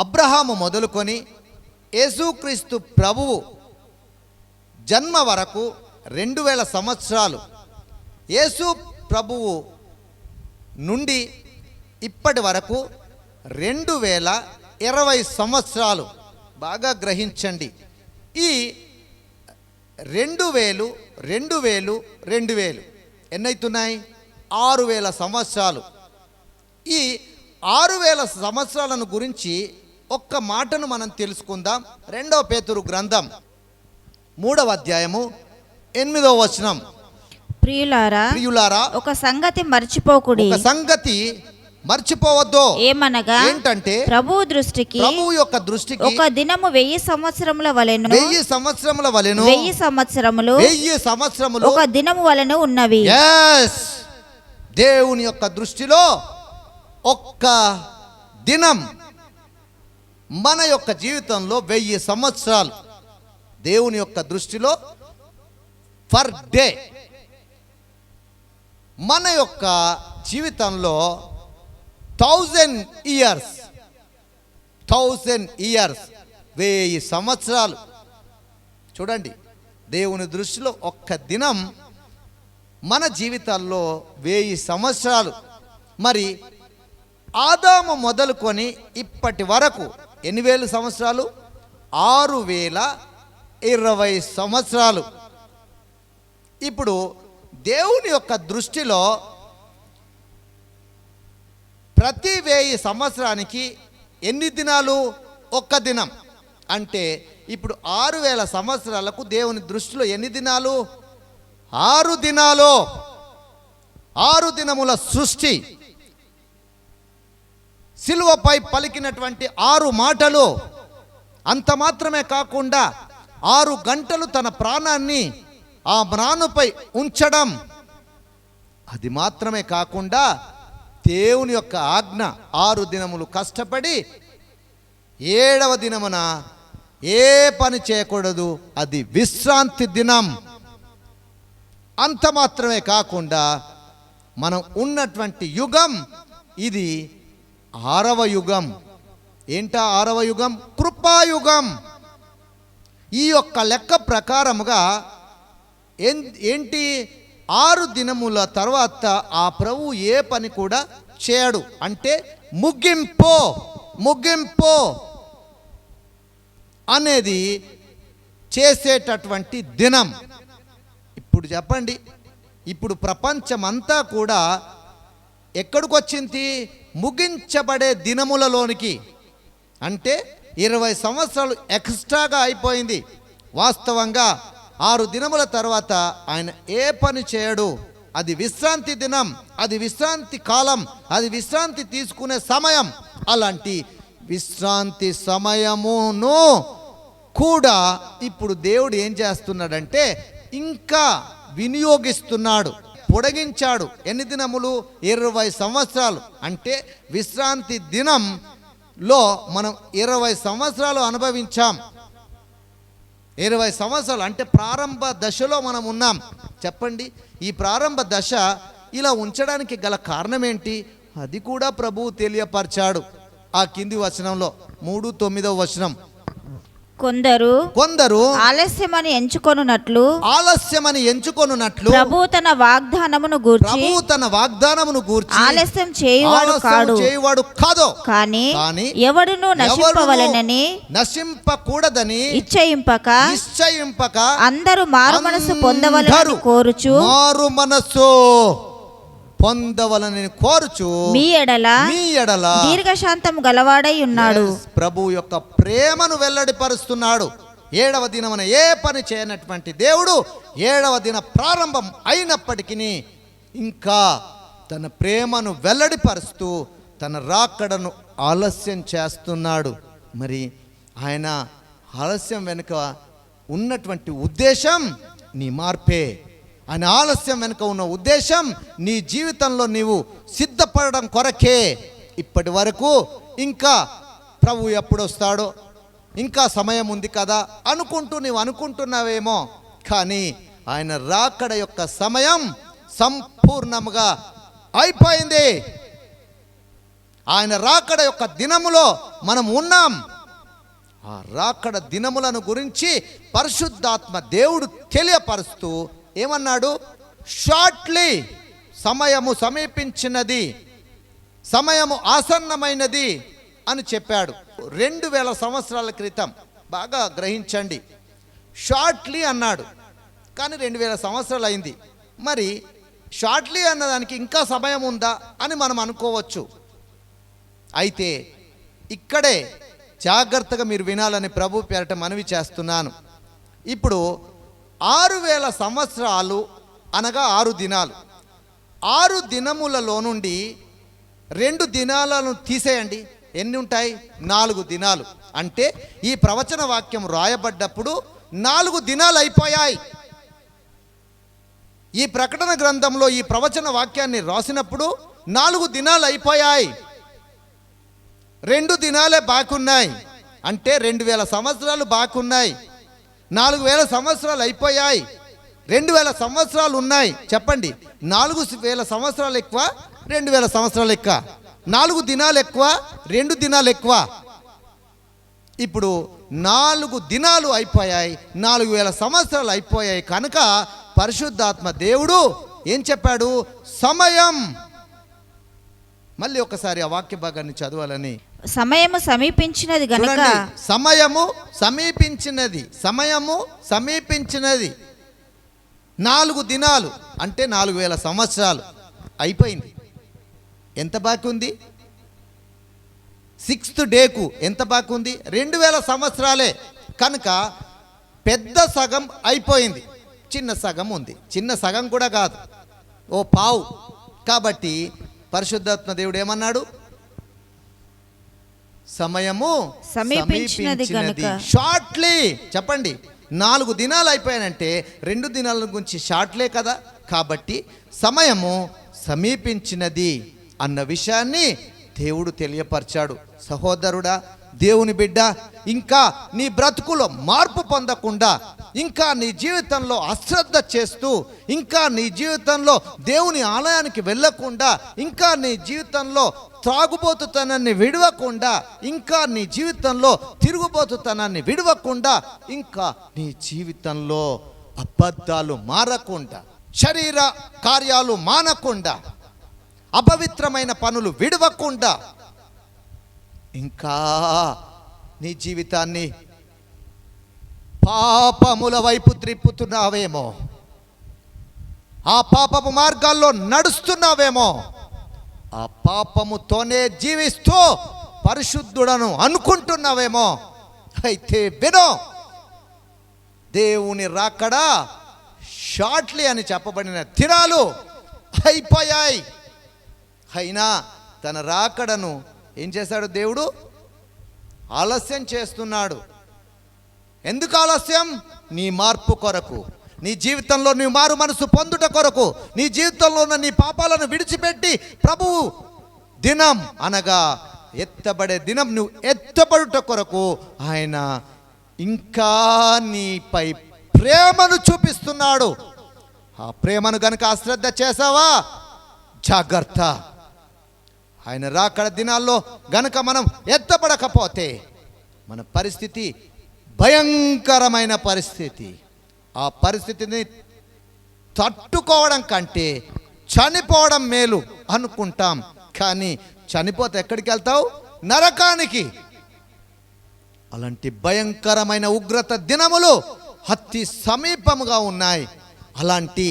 అబ్రహాము మొదలుకొని యేసుక్రీస్తు ప్రభువు జన్మ వరకు 2000 సంవత్సరాలు. యేసు ప్రభువు నుండి ఇప్పటి వరకు 2020 సంవత్సరాలు. బాగా గ్రహించండి. ఈ 2000 ఎన్నైతున్నాయి? 6000 సంవత్సరాలు. ఈ 6000 సంవత్సరాలను గురించి ఒక్క మాటను మనం తెలుసుకుందాం. 2వ పేతురు గ్రంథం 3వ అధ్యాయము 8వ వచనం. ప్రియులారా, ఒక సంగతి మర్చిపోకుడి. ఒక సంగతి మర్చిపోవద్దు. ఏమనగా, ఏంటంటే ప్రభువు యొక్క దృష్టికి ఒక దినము 1000 సంవత్సరముల వలెను. 1000 సంవత్సరముల వలెను. 1000 సంవత్సరములు 1000 సంవత్సరములు ఒక దినము వలెను ఉన్నవి. దేవుని యొక్క దృష్టిలో ఒక్క దినం మన యొక్క జీవితంలో 1000 సంవత్సరాలు. దేవుని యొక్క దృష్టిలో పర్ డే మన యొక్క జీవితంలో 1000 ఇయర్స్ 1000 సంవత్సరాలు. చూడండి, దేవుని దృష్టిలో ఒక్క దినం మన జీవితాల్లో 1000 సంవత్సరాలు. మరి ఆదాము మొదలుకొని ఇప్పటి వరకు ఎన్ని వేల సంవత్సరాలు? 6020 సంవత్సరాలు. ఇప్పుడు దేవుని యొక్క దృష్టిలో ప్రతి 1000 సంవత్సరానికి ఎన్ని దినాలు? ఒక్క దినం. అంటే ఇప్పుడు 6000 సంవత్సరాలకు దేవుని దృష్టిలో ఎన్ని దినాలు? 6 దినాలు. 6 దినముల సృష్టి, సిలువపై పలికినటువంటి 6 మాటలు. అంత మాత్రమే కాకుండా 6 గంటలు తన ప్రాణాన్ని ఆ మ్రానుపై ఉంచడం. అది మాత్రమే కాకుండా దేవుని యొక్క ఆజ్ఞ 6 దినములు కష్టపడి 7వ దినమున ఏ పని చేయకూడదు, అది విశ్రాంతి దినం. అంత మాత్రమే కాకుండా మనం ఉన్నటువంటి యుగం ఇది 6వ యుగం. ఏంటా 6వ యుగం? కృపాయుగం. ఈ యొక్క లెక్క ప్రకారముగా ఏంటి? 6 దినముల తర్వాత ఆ ప్రభు ఏ పని కూడా చేయడు. అంటే ముగింపు అనేది చేసేటటువంటి దినం. ఇప్పుడు చెప్పండి, ఇప్పుడు ప్రపంచమంతా కూడా ఎక్కడికి వచ్చింది? ముగించబడే దినములలోనికి. అంటే 20 సంవత్సరాలు ఎక్స్ట్రాగా అయిపోయింది. వాస్తవంగా 6 దినముల తర్వాత ఆయన ఏ పని చేయడు. అది విశ్రాంతి దినం, అది విశ్రాంతి కాలం, అది విశ్రాంతి తీసుకునే సమయం. అలాంటి విశ్రాంతి సమయమును కూడా ఇప్పుడు దేవుడు ఏం చేస్తున్నాడంటే ఇంకా వినియోగిస్తున్నాడు, పొడిగించాడు. ఎన్ని దినములు? 20 సంవత్సరాలు. అంటే విశ్రాంతి దినంలో మనం 20 సంవత్సరాలు అనుభవించాం. 20 సంవత్సరాలు అంటే ప్రారంభ దశలో మనం ఉన్నాం. చెప్పండి, ఈ ప్రారంభ దశ ఇలా ఉంచడానికి గల కారణం ఏంటి? అది కూడా ప్రభువు తెలియపరిచాడు. ఆ కింది వచనంలో 3:9 వచనం, కొందరు ఆలస్యమని ఎంచుకొనున్నట్లు ప్రభు తన వాగ్దానమును గూర్చి ఆలస్యం చేయువాడు కాదు, కానీ ఎవడును నశింపకూడదని ఇచ్చయింపక అందరూ మారు మనసు పొందవలెనని కోరుచు మీ ఎడల దీర్ఘశాంతము గలవాడై ఉన్నాడు. ప్రభు యొక్క ప్రేమను వెల్లడిపరుస్తున్నాడు. 7వ దినమున ఏ పని చేయనటువంటి దేవుడు 7వ దిన ప్రారంభం అయినప్పటికీ ఇంకా తన ప్రేమను వెల్లడిపరుస్తూ తన రాకడను ఆలస్యం చేస్తున్నాడు. మరి ఆయన ఆలస్యం వెనుక ఉన్నటువంటి ఉద్దేశం నీ మార్పే. ఆయన ఆలస్యం వెనుక ఉన్న ఉద్దేశం నీ జీవితంలో నీవు సిద్ధపడడం కొరకే. ఇప్పటి వరకు ఇంకా ప్రభు ఎప్పుడు వస్తాడో, ఇంకా సమయం ఉంది కదా అనుకుంటూ నీవు అనుకుంటున్నావేమో, కానీ ఆయన రాకడ యొక్క సమయం సంపూర్ణంగా అయిపోయింది. ఆయన రాకడ యొక్క దినములో మనం ఉన్నాం. ఆ రాకడ దినములను గురించి పరిశుద్ధాత్మ దేవుడు తెలియపరుస్తూ ఏమన్నాడు? షార్ట్లీ, సమయము సమీపించినది, సమయము ఆసన్నమైనది అని చెప్పాడు. 2000 సంవత్సరాల క్రితం, బాగా గ్రహించండి, షార్ట్లీ అన్నాడు, కానీ 2000 సంవత్సరాలు అయింది. మరి షార్ట్లీ అన్నదానికి ఇంకా సమయం ఉందా అని మనం అనుకోవచ్చు. అయితే ఇక్కడే జాగ్రత్తగా మీరు వినాలని ప్రభు పేరట మనవి చేస్తున్నాను. ఇప్పుడు 6000 సంవత్సరాలు అనగా 6 దినాలు. 6 దినములలో నుండి 2 దినాలను తీసేయండి. ఎన్ని ఉంటాయి? 4 దినాలు. అంటే ఈ ప్రవచన వాక్యం రాయబడ్డప్పుడు 4 దినాలు అయిపోయాయి. ఈ ప్రకటన గ్రంథంలో ఈ ప్రవచన వాక్యాన్ని రాసినప్పుడు 4 దినాలు అయిపోయాయి. 2 దినాలే బాకున్నాయి. అంటే 2000 సంవత్సరాలు బాకున్నాయి. 4000 సంవత్సరాలు అయిపోయాయి. 2000 సంవత్సరాలు ఉన్నాయి. చెప్పండి, 4000 సంవత్సరాలు ఎక్కువ, 2000 సంవత్సరాలు ఎక్కువ? 4 దినాలు ఎక్కువ, 2 దినాలు ఎక్కువ? ఇప్పుడు 4 దినాలు అయిపోయాయి, 4000 సంవత్సరాలు అయిపోయాయి. కనుక పరిశుద్ధాత్మ దేవుడు ఏం చెప్పాడు? సమయం. మళ్ళీ ఒకసారి ఆ వాక్య భాగాన్ని చదవాలని. సమయము సమీపించినది గనుక. సమయము సమీపించినది, సమయము సమీపించినది. 4 దినాలు అంటే 4000 సంవత్సరాలు అయిపోయింది. ఎంత బాకీ ఉంది? 6th డేకు ఎంత బాకీ ఉంది? 2000 సంవత్సరాలే. కనుక పెద్ద సగం అయిపోయింది, చిన్న సగం ఉంది. చిన్న సగం కూడా కాదు, ఓ పావు. కాబట్టి పరిశుద్ధాత్మ దేవుడు ఏమన్నాడు? సమయము సమీపించినది గనుక. షార్ట్లీ. చెప్పండి, 4 దినాలు అయిపోయానంటే 2 దినాల గురించి షార్ట్లే కదా. కాబట్టి సమయము సమీపించినది అన్న విషయాన్ని దేవుడు తెలియపరిచాడు. సహోదరుడా, దేవుని బిడ్డ, ఇంకా నీ బ్రతుకులో మార్పు పొందకుండా, ఇంకా నీ జీవితంలో అశ్రద్ధ చేస్తూ, ఇంకా నీ జీవితంలో దేవుని ఆలయానికి వెళ్ళకుండా, ఇంకా నీ జీవితంలో త్రాగుబోతుతనాన్ని విడవకుండా, ఇంకా నీ జీవితంలో తిరుగుబోతుతనాన్ని విడవకుండా, ఇంకా నీ జీవితంలో అబద్ధాలు మారకుండా, శరీర కార్యాలు మానకుండా, అపవిత్రమైన పనులు విడవకుండా, ఇంకా నీ జీవితాన్ని పాపముల వైపు త్రిప్పుతున్నావేమో, ఆ పాపపు మార్గాల్లో నడుస్తున్నావేమో, ఆ పాపముతోనే జీవిస్తూ పరిశుద్ధుడను అనుకుంటున్నావేమో. అయితే వినో, దేవుని రాకడా షార్ట్లీ అని చెప్పబడిన దినాలు అయిపోయాయి. అయినా తన రాకడను ఏం చేశాడు దేవుడు? ఆలస్యం చేస్తున్నాడు. ఎందుకు ఆలస్యం? నీ మార్పు కొరకు, నీ జీవితంలో నీ మారు మనసు పొందుట కొరకు, నీ జీవితంలో ఉన్న నీ పాపాలను విడిచిపెట్టి ప్రభువు దినం అనగా ఎత్తబడే దినం నువ్వు ఎత్తబడుట కొరకు ఆయన ఇంకా నీపై ప్రేమను చూపిస్తున్నాడు. ఆ ప్రేమను గనుక అశ్రద్ధ చేసావా, జాగ్రత్త. ఆయన రాకడ దినాల్లో గనుక మనం ఎత్తబడకపోతే మన పరిస్థితి భయంకరమైన పరిస్థితి. ఆ పరిస్థితిని తట్టుకోవడం కంటే చనిపోవడం మేలు అనుకుంటాం. కానీ చనిపోతే ఎక్కడికి వెళ్తావు? నరకానికి. అలాంటి భయంకరమైన ఉగ్రత దినములు అతి సమీపముగా ఉన్నాయి. అలాంటి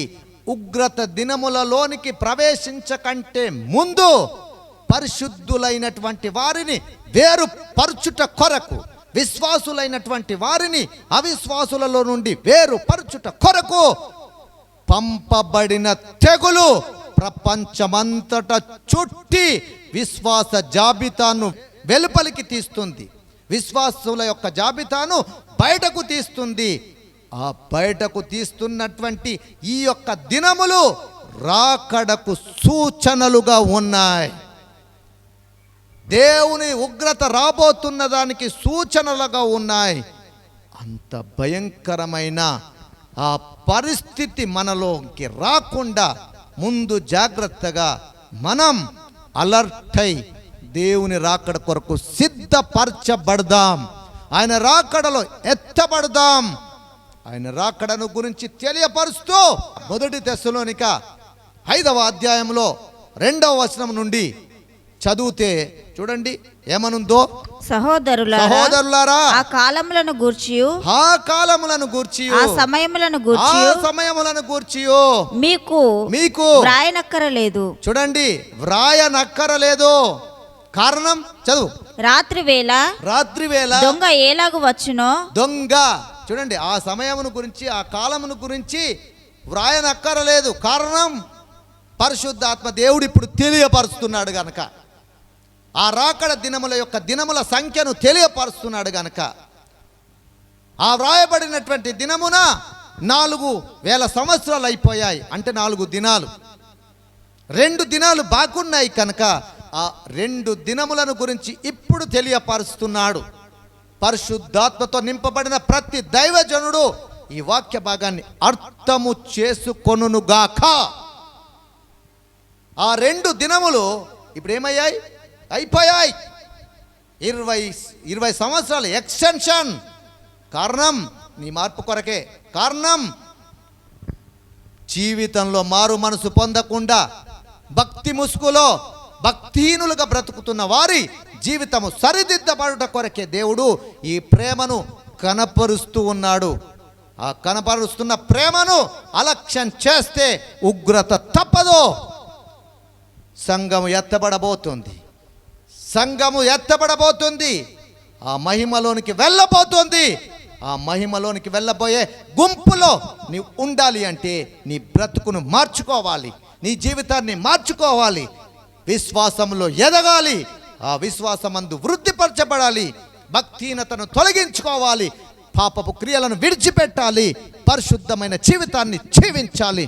ఉగ్రత దినములలోనికి ప్రవేశించకంటే ముందు పరిశుద్ధులైనటువంటి వారిని వేరుపరచుట కొరకు, విశ్వాసులైనటువంటి వారిని అవిశ్వాసులలో నుండి వేరుపరచుట కొరకు పంపబడిన తెగులు ప్రపంచమంతట చుట్టి విశ్వాస జాబితాను వెలుపలికి తీస్తుంది. విశ్వాసుల యొక్క జాబితాను బయటకు తీస్తుంది. ఆ బయటకు తీస్తున్నటువంటి ఈ యొక్క దినములు రాకడకు సూచనలుగా ఉన్నాయి. దేవుని ఉగ్రత రాబోతున్న దానికి సూచనలుగా ఉన్నాయి. అంత భయంకరమైన ఆ పరిస్థితి మనలోకి రాకుండా ముందు జాగ్రత్తగా మనం అలర్ట్ అయి దేవుని రాకడ కొరకు సిద్ధపరచబడదాం. ఆయన రాకడలో ఎత్తబడదాం. ఆయన రాకడను గురించి తెలియపరుస్తూ 1 తెస్సలోనిక 5వ అధ్యాయంలో 2వ వచనం నుండి చదివితే చూడండి ఏమనుందో. సహోదరులారా, ఆ కాలములను గూర్చియు ఆ సమయములను గూర్చియు మీకు వ్రాయనక్కరలేదు. చూడండి, వ్రాయనక్కరలేదు. కారణం చదువు. రాత్రి వేళ దొంగ ఏలాగు వచ్చునో. దొంగ చూడండి, ఆ సమయమును గురించి ఆ కాలమును గురించి వ్రాయనక్కరలేదు. కారణం పరిశుద్ధాత్మ దేవుడు ఇప్పుడు తెలియపరుస్తున్నాడు గనక, ఆ రాకడ దినముల యొక్క దినముల సంఖ్యను తెలియపరుస్తున్నాడు గనక. ఆ వ్రాయబడినటువంటి దినమున 4000 సంవత్సరాలు అయిపోయాయి. అంటే 4 దినాలు, 2 దినాలు బాగున్నాయి కనుక ఆ 2 దినములను గురించి ఇప్పుడు తెలియపరుస్తున్నాడు. పరిశుద్ధాత్మతో నింపబడిన ప్రతి దైవజనుడు ఈ వాక్య భాగాన్ని అర్థము చేసుకొనుగాక. ఆ 2 దినములు ఇప్పుడు ఏమయ్యాయి? అయిపోయాయి. 20 సంవత్సరాలు ఎక్స్టెన్షన్. కారణం నీ మార్పు కొరకే. కారణం జీవితంలో మారు మనసు పొందకుండా భక్తి ముసుగులో భక్తిహీనులుగా బ్రతుకుతున్న వారి జీవితము సరిదిద్దబడుట కొరకే దేవుడు ఈ ప్రేమను కనపరుస్తూ ఉన్నాడు. ఆ కనపరుస్తున్న ప్రేమను అలక్ష్యం చేస్తే ఉగ్రత తప్పదు. సంఘము ఎత్తబడబోతుంది. సంఘము ఎత్తబడబోతుంది. ఆ మహిమలోనికి వెళ్ళబోతుంది. ఆ మహిమలోనికి వెళ్ళబోయే గుంపులో నీవు ఉండాలి అంటే నీ బ్రతుకును మార్చుకోవాలి, నీ జీవితాన్ని మార్చుకోవాలి, విశ్వాసంలో ఎదగాలి, ఆ విశ్వాసమందు వృద్ధిపరచబడాలి, భక్తిహీనతను తొలగించుకోవాలి, పాపపు క్రియలను విడిచిపెట్టాలి, పరిశుద్ధమైన జీవితాన్ని జీవించాలి.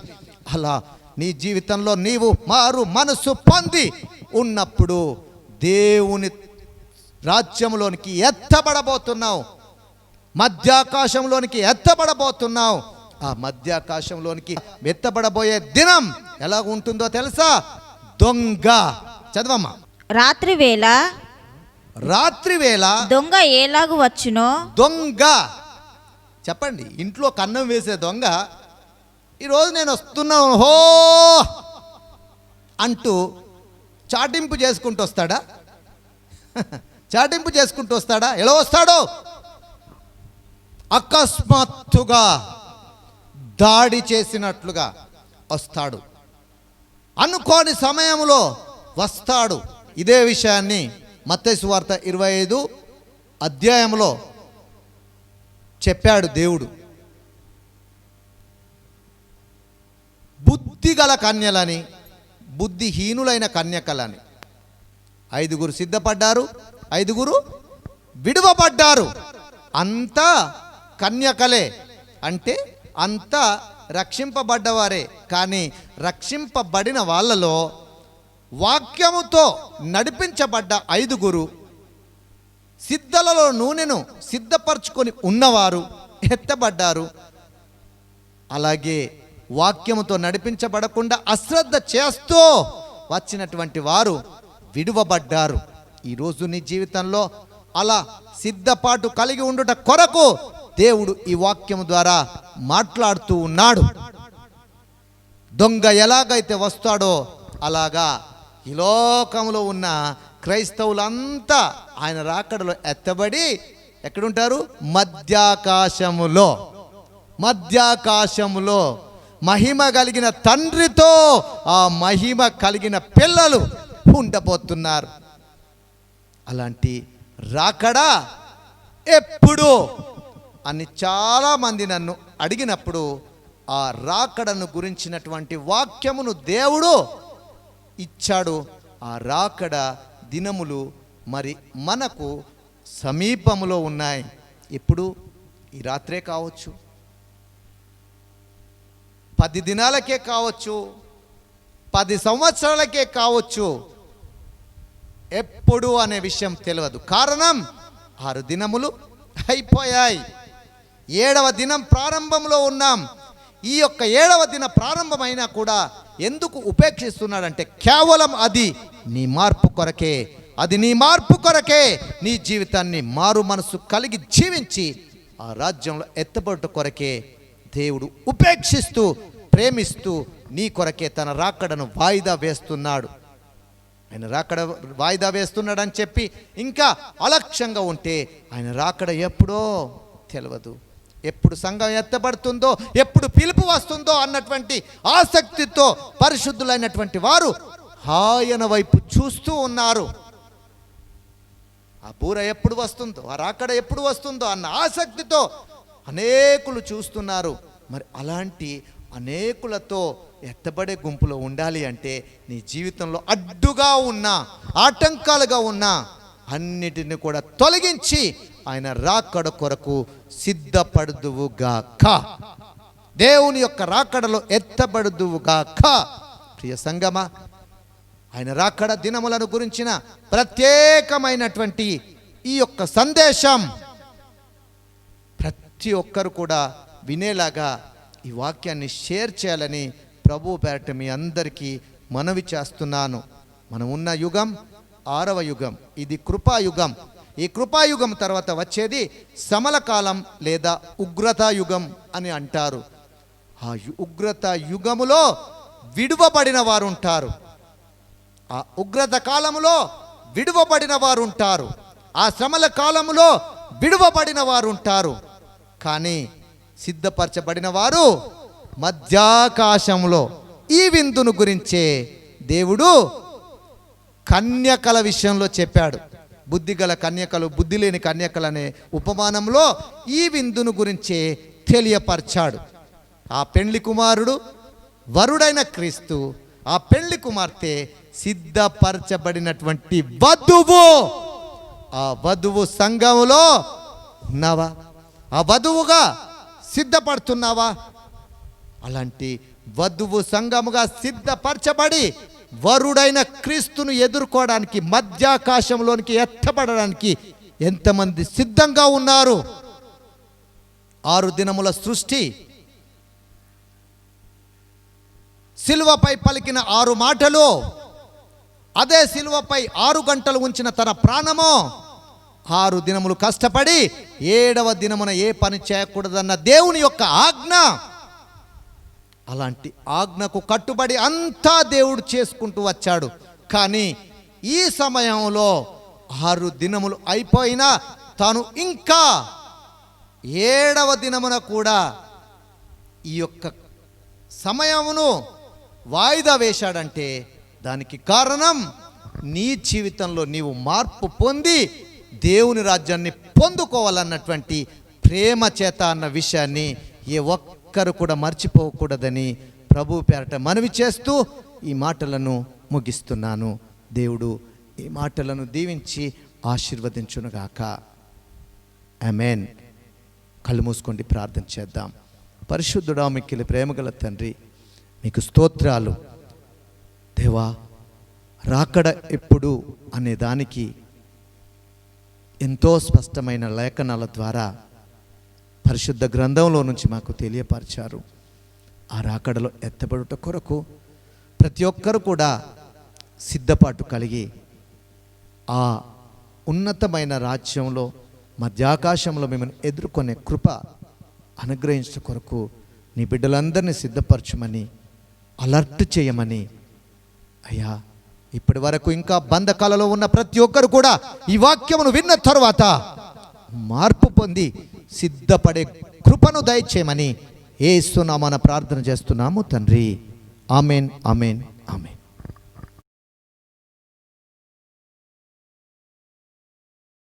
అలా నీ జీవితంలో నీవు మారు మనసు పొంది ఉన్నప్పుడు దేవుని రాజ్యంలోనికి ఎత్తబడబోతున్నావు. మధ్యాకాశంలోనికి ఎత్తబడబోతున్నావు. ఆ మధ్యాకాశంలోనికి ఎత్తబడబోయే దినం ఎలా ఉంటుందో తెలుసా? దొంగ. చదవమ్మా. రాత్రి వేళ దొంగ ఏలాగు వచ్చునో. దొంగ చెప్పండి. ఇంట్లో కన్నం వేసే దొంగ ఈరోజు నేను వస్తున్నాను హో అంటూ చాటింపు చేసుకుంటూ వస్తాడా? చాటింపు చేసుకుంటూ వస్తాడా? ఎలా వస్తాడో అకస్మాత్తుగా దాడి చేసినట్లుగా వస్తాడు. అనుకోని సమయంలో వస్తాడు. ఇదే విషయాన్ని మత్తయి సువార్త 25 అధ్యాయంలో చెప్పాడు దేవుడు. బుద్ధిగల కన్యలని, బుద్ధిహీనులైన కన్యకలని 5 సిద్ధపడ్డారు, 5 విడువబడ్డారు. అంతా కన్యకలే, అంటే అంతా రక్షింపబడ్డవారే. కానీ రక్షింపబడిన వాళ్ళలో వాక్యముతో నడిపించబడ్డ 5 సిద్ధలలో నూనెను సిద్ధపరచుకొని ఉన్నవారు ఎత్తబడ్డారు. అలాగే వాక్యముతో నడిపించబడకుండా అశ్రద్ధ చేస్తూ వచ్చినటువంటి వారు విడువబడ్డారు. ఈరోజు నీ జీవితంలో అలా సిద్ధపాటు కలిగి ఉండుట కొరకు దేవుడు ఈ వాక్యము ద్వారా మాట్లాడుతూ ఉన్నాడు. దొంగ ఎలాగైతే వస్తాడో అలాగా ఈ లోకంలో ఉన్న క్రైస్తవులంతా ఆయన రాకడలో ఎత్తబడి ఎక్కడుంటారు? మధ్యాకాశములో. మధ్యాకాశములో మహిమ కలిగిన తండ్రితో ఆ మహిమ కలిగిన పిల్లలు ఉండబోతున్నారు. అలాంటి రాకడా ఎప్పుడు అని చాలామంది నన్ను అడిగినప్పుడు ఆ రాకడను గురించినటువంటి వాక్యమును దేవుడు ఇచ్చాడు. ఆ రాకడ దినములు మరి మనకు సమీపములో ఉన్నాయి. ఎప్పుడు? ఈ రాత్రే కావచ్చు, 10 దినాలకే కావచ్చు, 10 సంవత్సరాలకే కావచ్చు. ఎప్పుడు అనే విషయం తెలియదు. కారణం 6 దినములు అయిపోయాయి. 7వ దినం ప్రారంభంలో ఉన్నాం. ఈ యొక్క 7వ దిన ప్రారంభమైనా కూడా ఎందుకు ఉపేక్షిస్తున్నాడంటే కేవలం అది నీ మార్పు కొరకే. అది నీ మార్పు కొరకే. నీ జీవితాన్ని మారు మనసు కలిగి జీవించి ఆ రాజ్యంలో ఎత్తబడుట కొరకే దేవుడు ఉపేక్షిస్తూ ప్రేమిస్తూ నీ కొరకే తన రాకడను వాయిదా వేస్తున్నాడు. ఆయన రాకడ వాయిదా వేస్తున్నాడని చెప్పి ఇంకా అలక్ష్యంగా ఉంటే ఆయన రాకడ ఎప్పుడో తెలియదు. ఎప్పుడు సంఘం ఎత్తబడుతుందో, ఎప్పుడు పిలుపు వస్తుందో అన్నటువంటి ఆసక్తితో పరిశుద్ధులైనటువంటి వారు ఆయన వైపు చూస్తూ ఉన్నారు. ఆ బూర ఎప్పుడు వస్తుందో, ఆ రాకడ ఎప్పుడు వస్తుందో అన్న ఆసక్తితో అనేకులు చూస్తున్నారు. మరి అలాంటి అనేకులతో ఎత్తబడే గుంపులో ఉండాలి అంటే నీ జీవితంలో అడ్డుగా ఉన్న, ఆటంకాలుగా ఉన్న అన్నిటిని కూడా తొలగించి ఆయన రాకడ కొరకు సిద్ధపడుదువుగాక. దేవుని యొక్క రాకడలో ఎత్తబడుదువుగాక. ప్రియ సంగమా, ఆయన రాకడ దినములను గురించిన ప్రత్యేకమైనటువంటి ఈ యొక్క సందేశం ప్రతి ఒక్కరు కూడా వినేలాగా ఈ వాక్యాన్ని షేర్ చేయాలని ప్రభు పేరట మీ అందరికీ మనవి చేస్తున్నాను. మనం ఉన్న యుగం 6వ యుగం. ఇది కృపాయుగం. ఈ కృపాయుగం తర్వాత వచ్చేది సమలకాలం లేదా ఉగ్రతా యుగం అని అంటారు. ఆ ఉగ్రత యుగములో విడువబడిన వారు ఉంటారు. ఆ ఉగ్రత కాలములో విడువబడిన వారు ఉంటారు. ఆ శ్రమల కాలములో విడువబడిన వారు ఉంటారు. కానీ సిద్ధపరచబడిన వారు మధ్యాకాశంలో. ఈ విందును గురించే దేవుడు కన్యకల విషయంలో చెప్పాడు. బుద్ధిగల కన్యకలు, బుద్ధి లేని కన్యకలు అనే ఉపమానంలో ఈ విందును గురించే తెలియపరిచాడు. ఆ పెండ్లి కుమారుడు వరుడైన క్రీస్తు, ఆ పెండ్లి కుమార్తె సిద్ధపరచబడినటువంటి వధువు. ఆ వధువు సంఘములో ఉన్నావా? ఆ వధువుగా సిద్ధపడుతున్నావా? అలాంటి వధువు సంఘముగా సిద్ధపరచబడి వరుడైన క్రీస్తును ఎదుర్కోవడానికి మధ్యాకాశంలోనికి ఎత్తబడడానికి ఎంతమంది సిద్ధంగా ఉన్నారు? 6 దినముల సృష్టి, సిలువపై పలికిన 6 మాటలు, అదే సిలువపై 6 గంటలు ఉంచిన తన ప్రాణము, 6 దినములు కష్టపడి 7వ దినమున ఏ పని చేయకూడదన్న దేవుని యొక్క ఆజ్ఞ. అలాంటి ఆజ్ఞకు కట్టుబడి అంతా దేవుడు చేసుకుంటూ వచ్చాడు. కానీ ఈ సమయంలో 6 దినములు అయిపోయినా తాను ఇంకా 7వ దినమున కూడా ఈ యొక్క సమయమును వాయిదా వేశాడంటే దానికి కారణం నీ జీవితంలో నీవు మార్పు పొంది దేవుని రాజ్యాన్ని పొందుకోవాలన్నటువంటి ప్రేమ చేత అన్న విషయాన్ని ఏ ఒక్కరు కూడా మర్చిపోకూడదని ప్రభు పేరట మనవి చేస్తూ ఈ మాటలను ముగిస్తున్నాను. దేవుడు ఈ మాటలను దీవించి ఆశీర్వదించునుగాక. ఆమేన్. కళ్ళు మూసుకోండి, ప్రార్థన చేద్దాం. పరిశుద్ధుడా, మిక్కిలి ప్రేమగల తండ్రి, మీకు స్తోత్రాలు. దేవా, రాకడ ఎప్పుడు అనే దానికి ఎంతో స్పష్టమైన లేఖనాల ద్వారా పరిశుద్ధ గ్రంథంలో నుంచి మాకు తెలియపరిచారు. ఆ రాకడలో ఎత్తబడుట కొరకు ప్రతి ఒక్కరు కూడా సిద్ధపాటు కలిగి ఆ ఉన్నతమైన రాజ్యంలో మధ్యాకాశంలో మిమ్మల్ని ఎదుర్కొనే కృప అనుగ్రహించడం కొరకు నీ బిడ్డలందరినీ సిద్ధపరచమని, అలర్ట్ చేయమని అయ్యా, ఇప్పటి వరకు ఇంకా బంధకాలలో ఉన్న ప్రతి ఒక్కరు కూడా ఈ వాక్యమును విన్న తర్వాత మార్పు పొంది సిద్ధపడే కృపను దయచేయమని యేసు నామమున ప్రార్థన చేస్తున్నాము తండ్రి. ఆమేన్, ఆమేన్, ఆమేన్.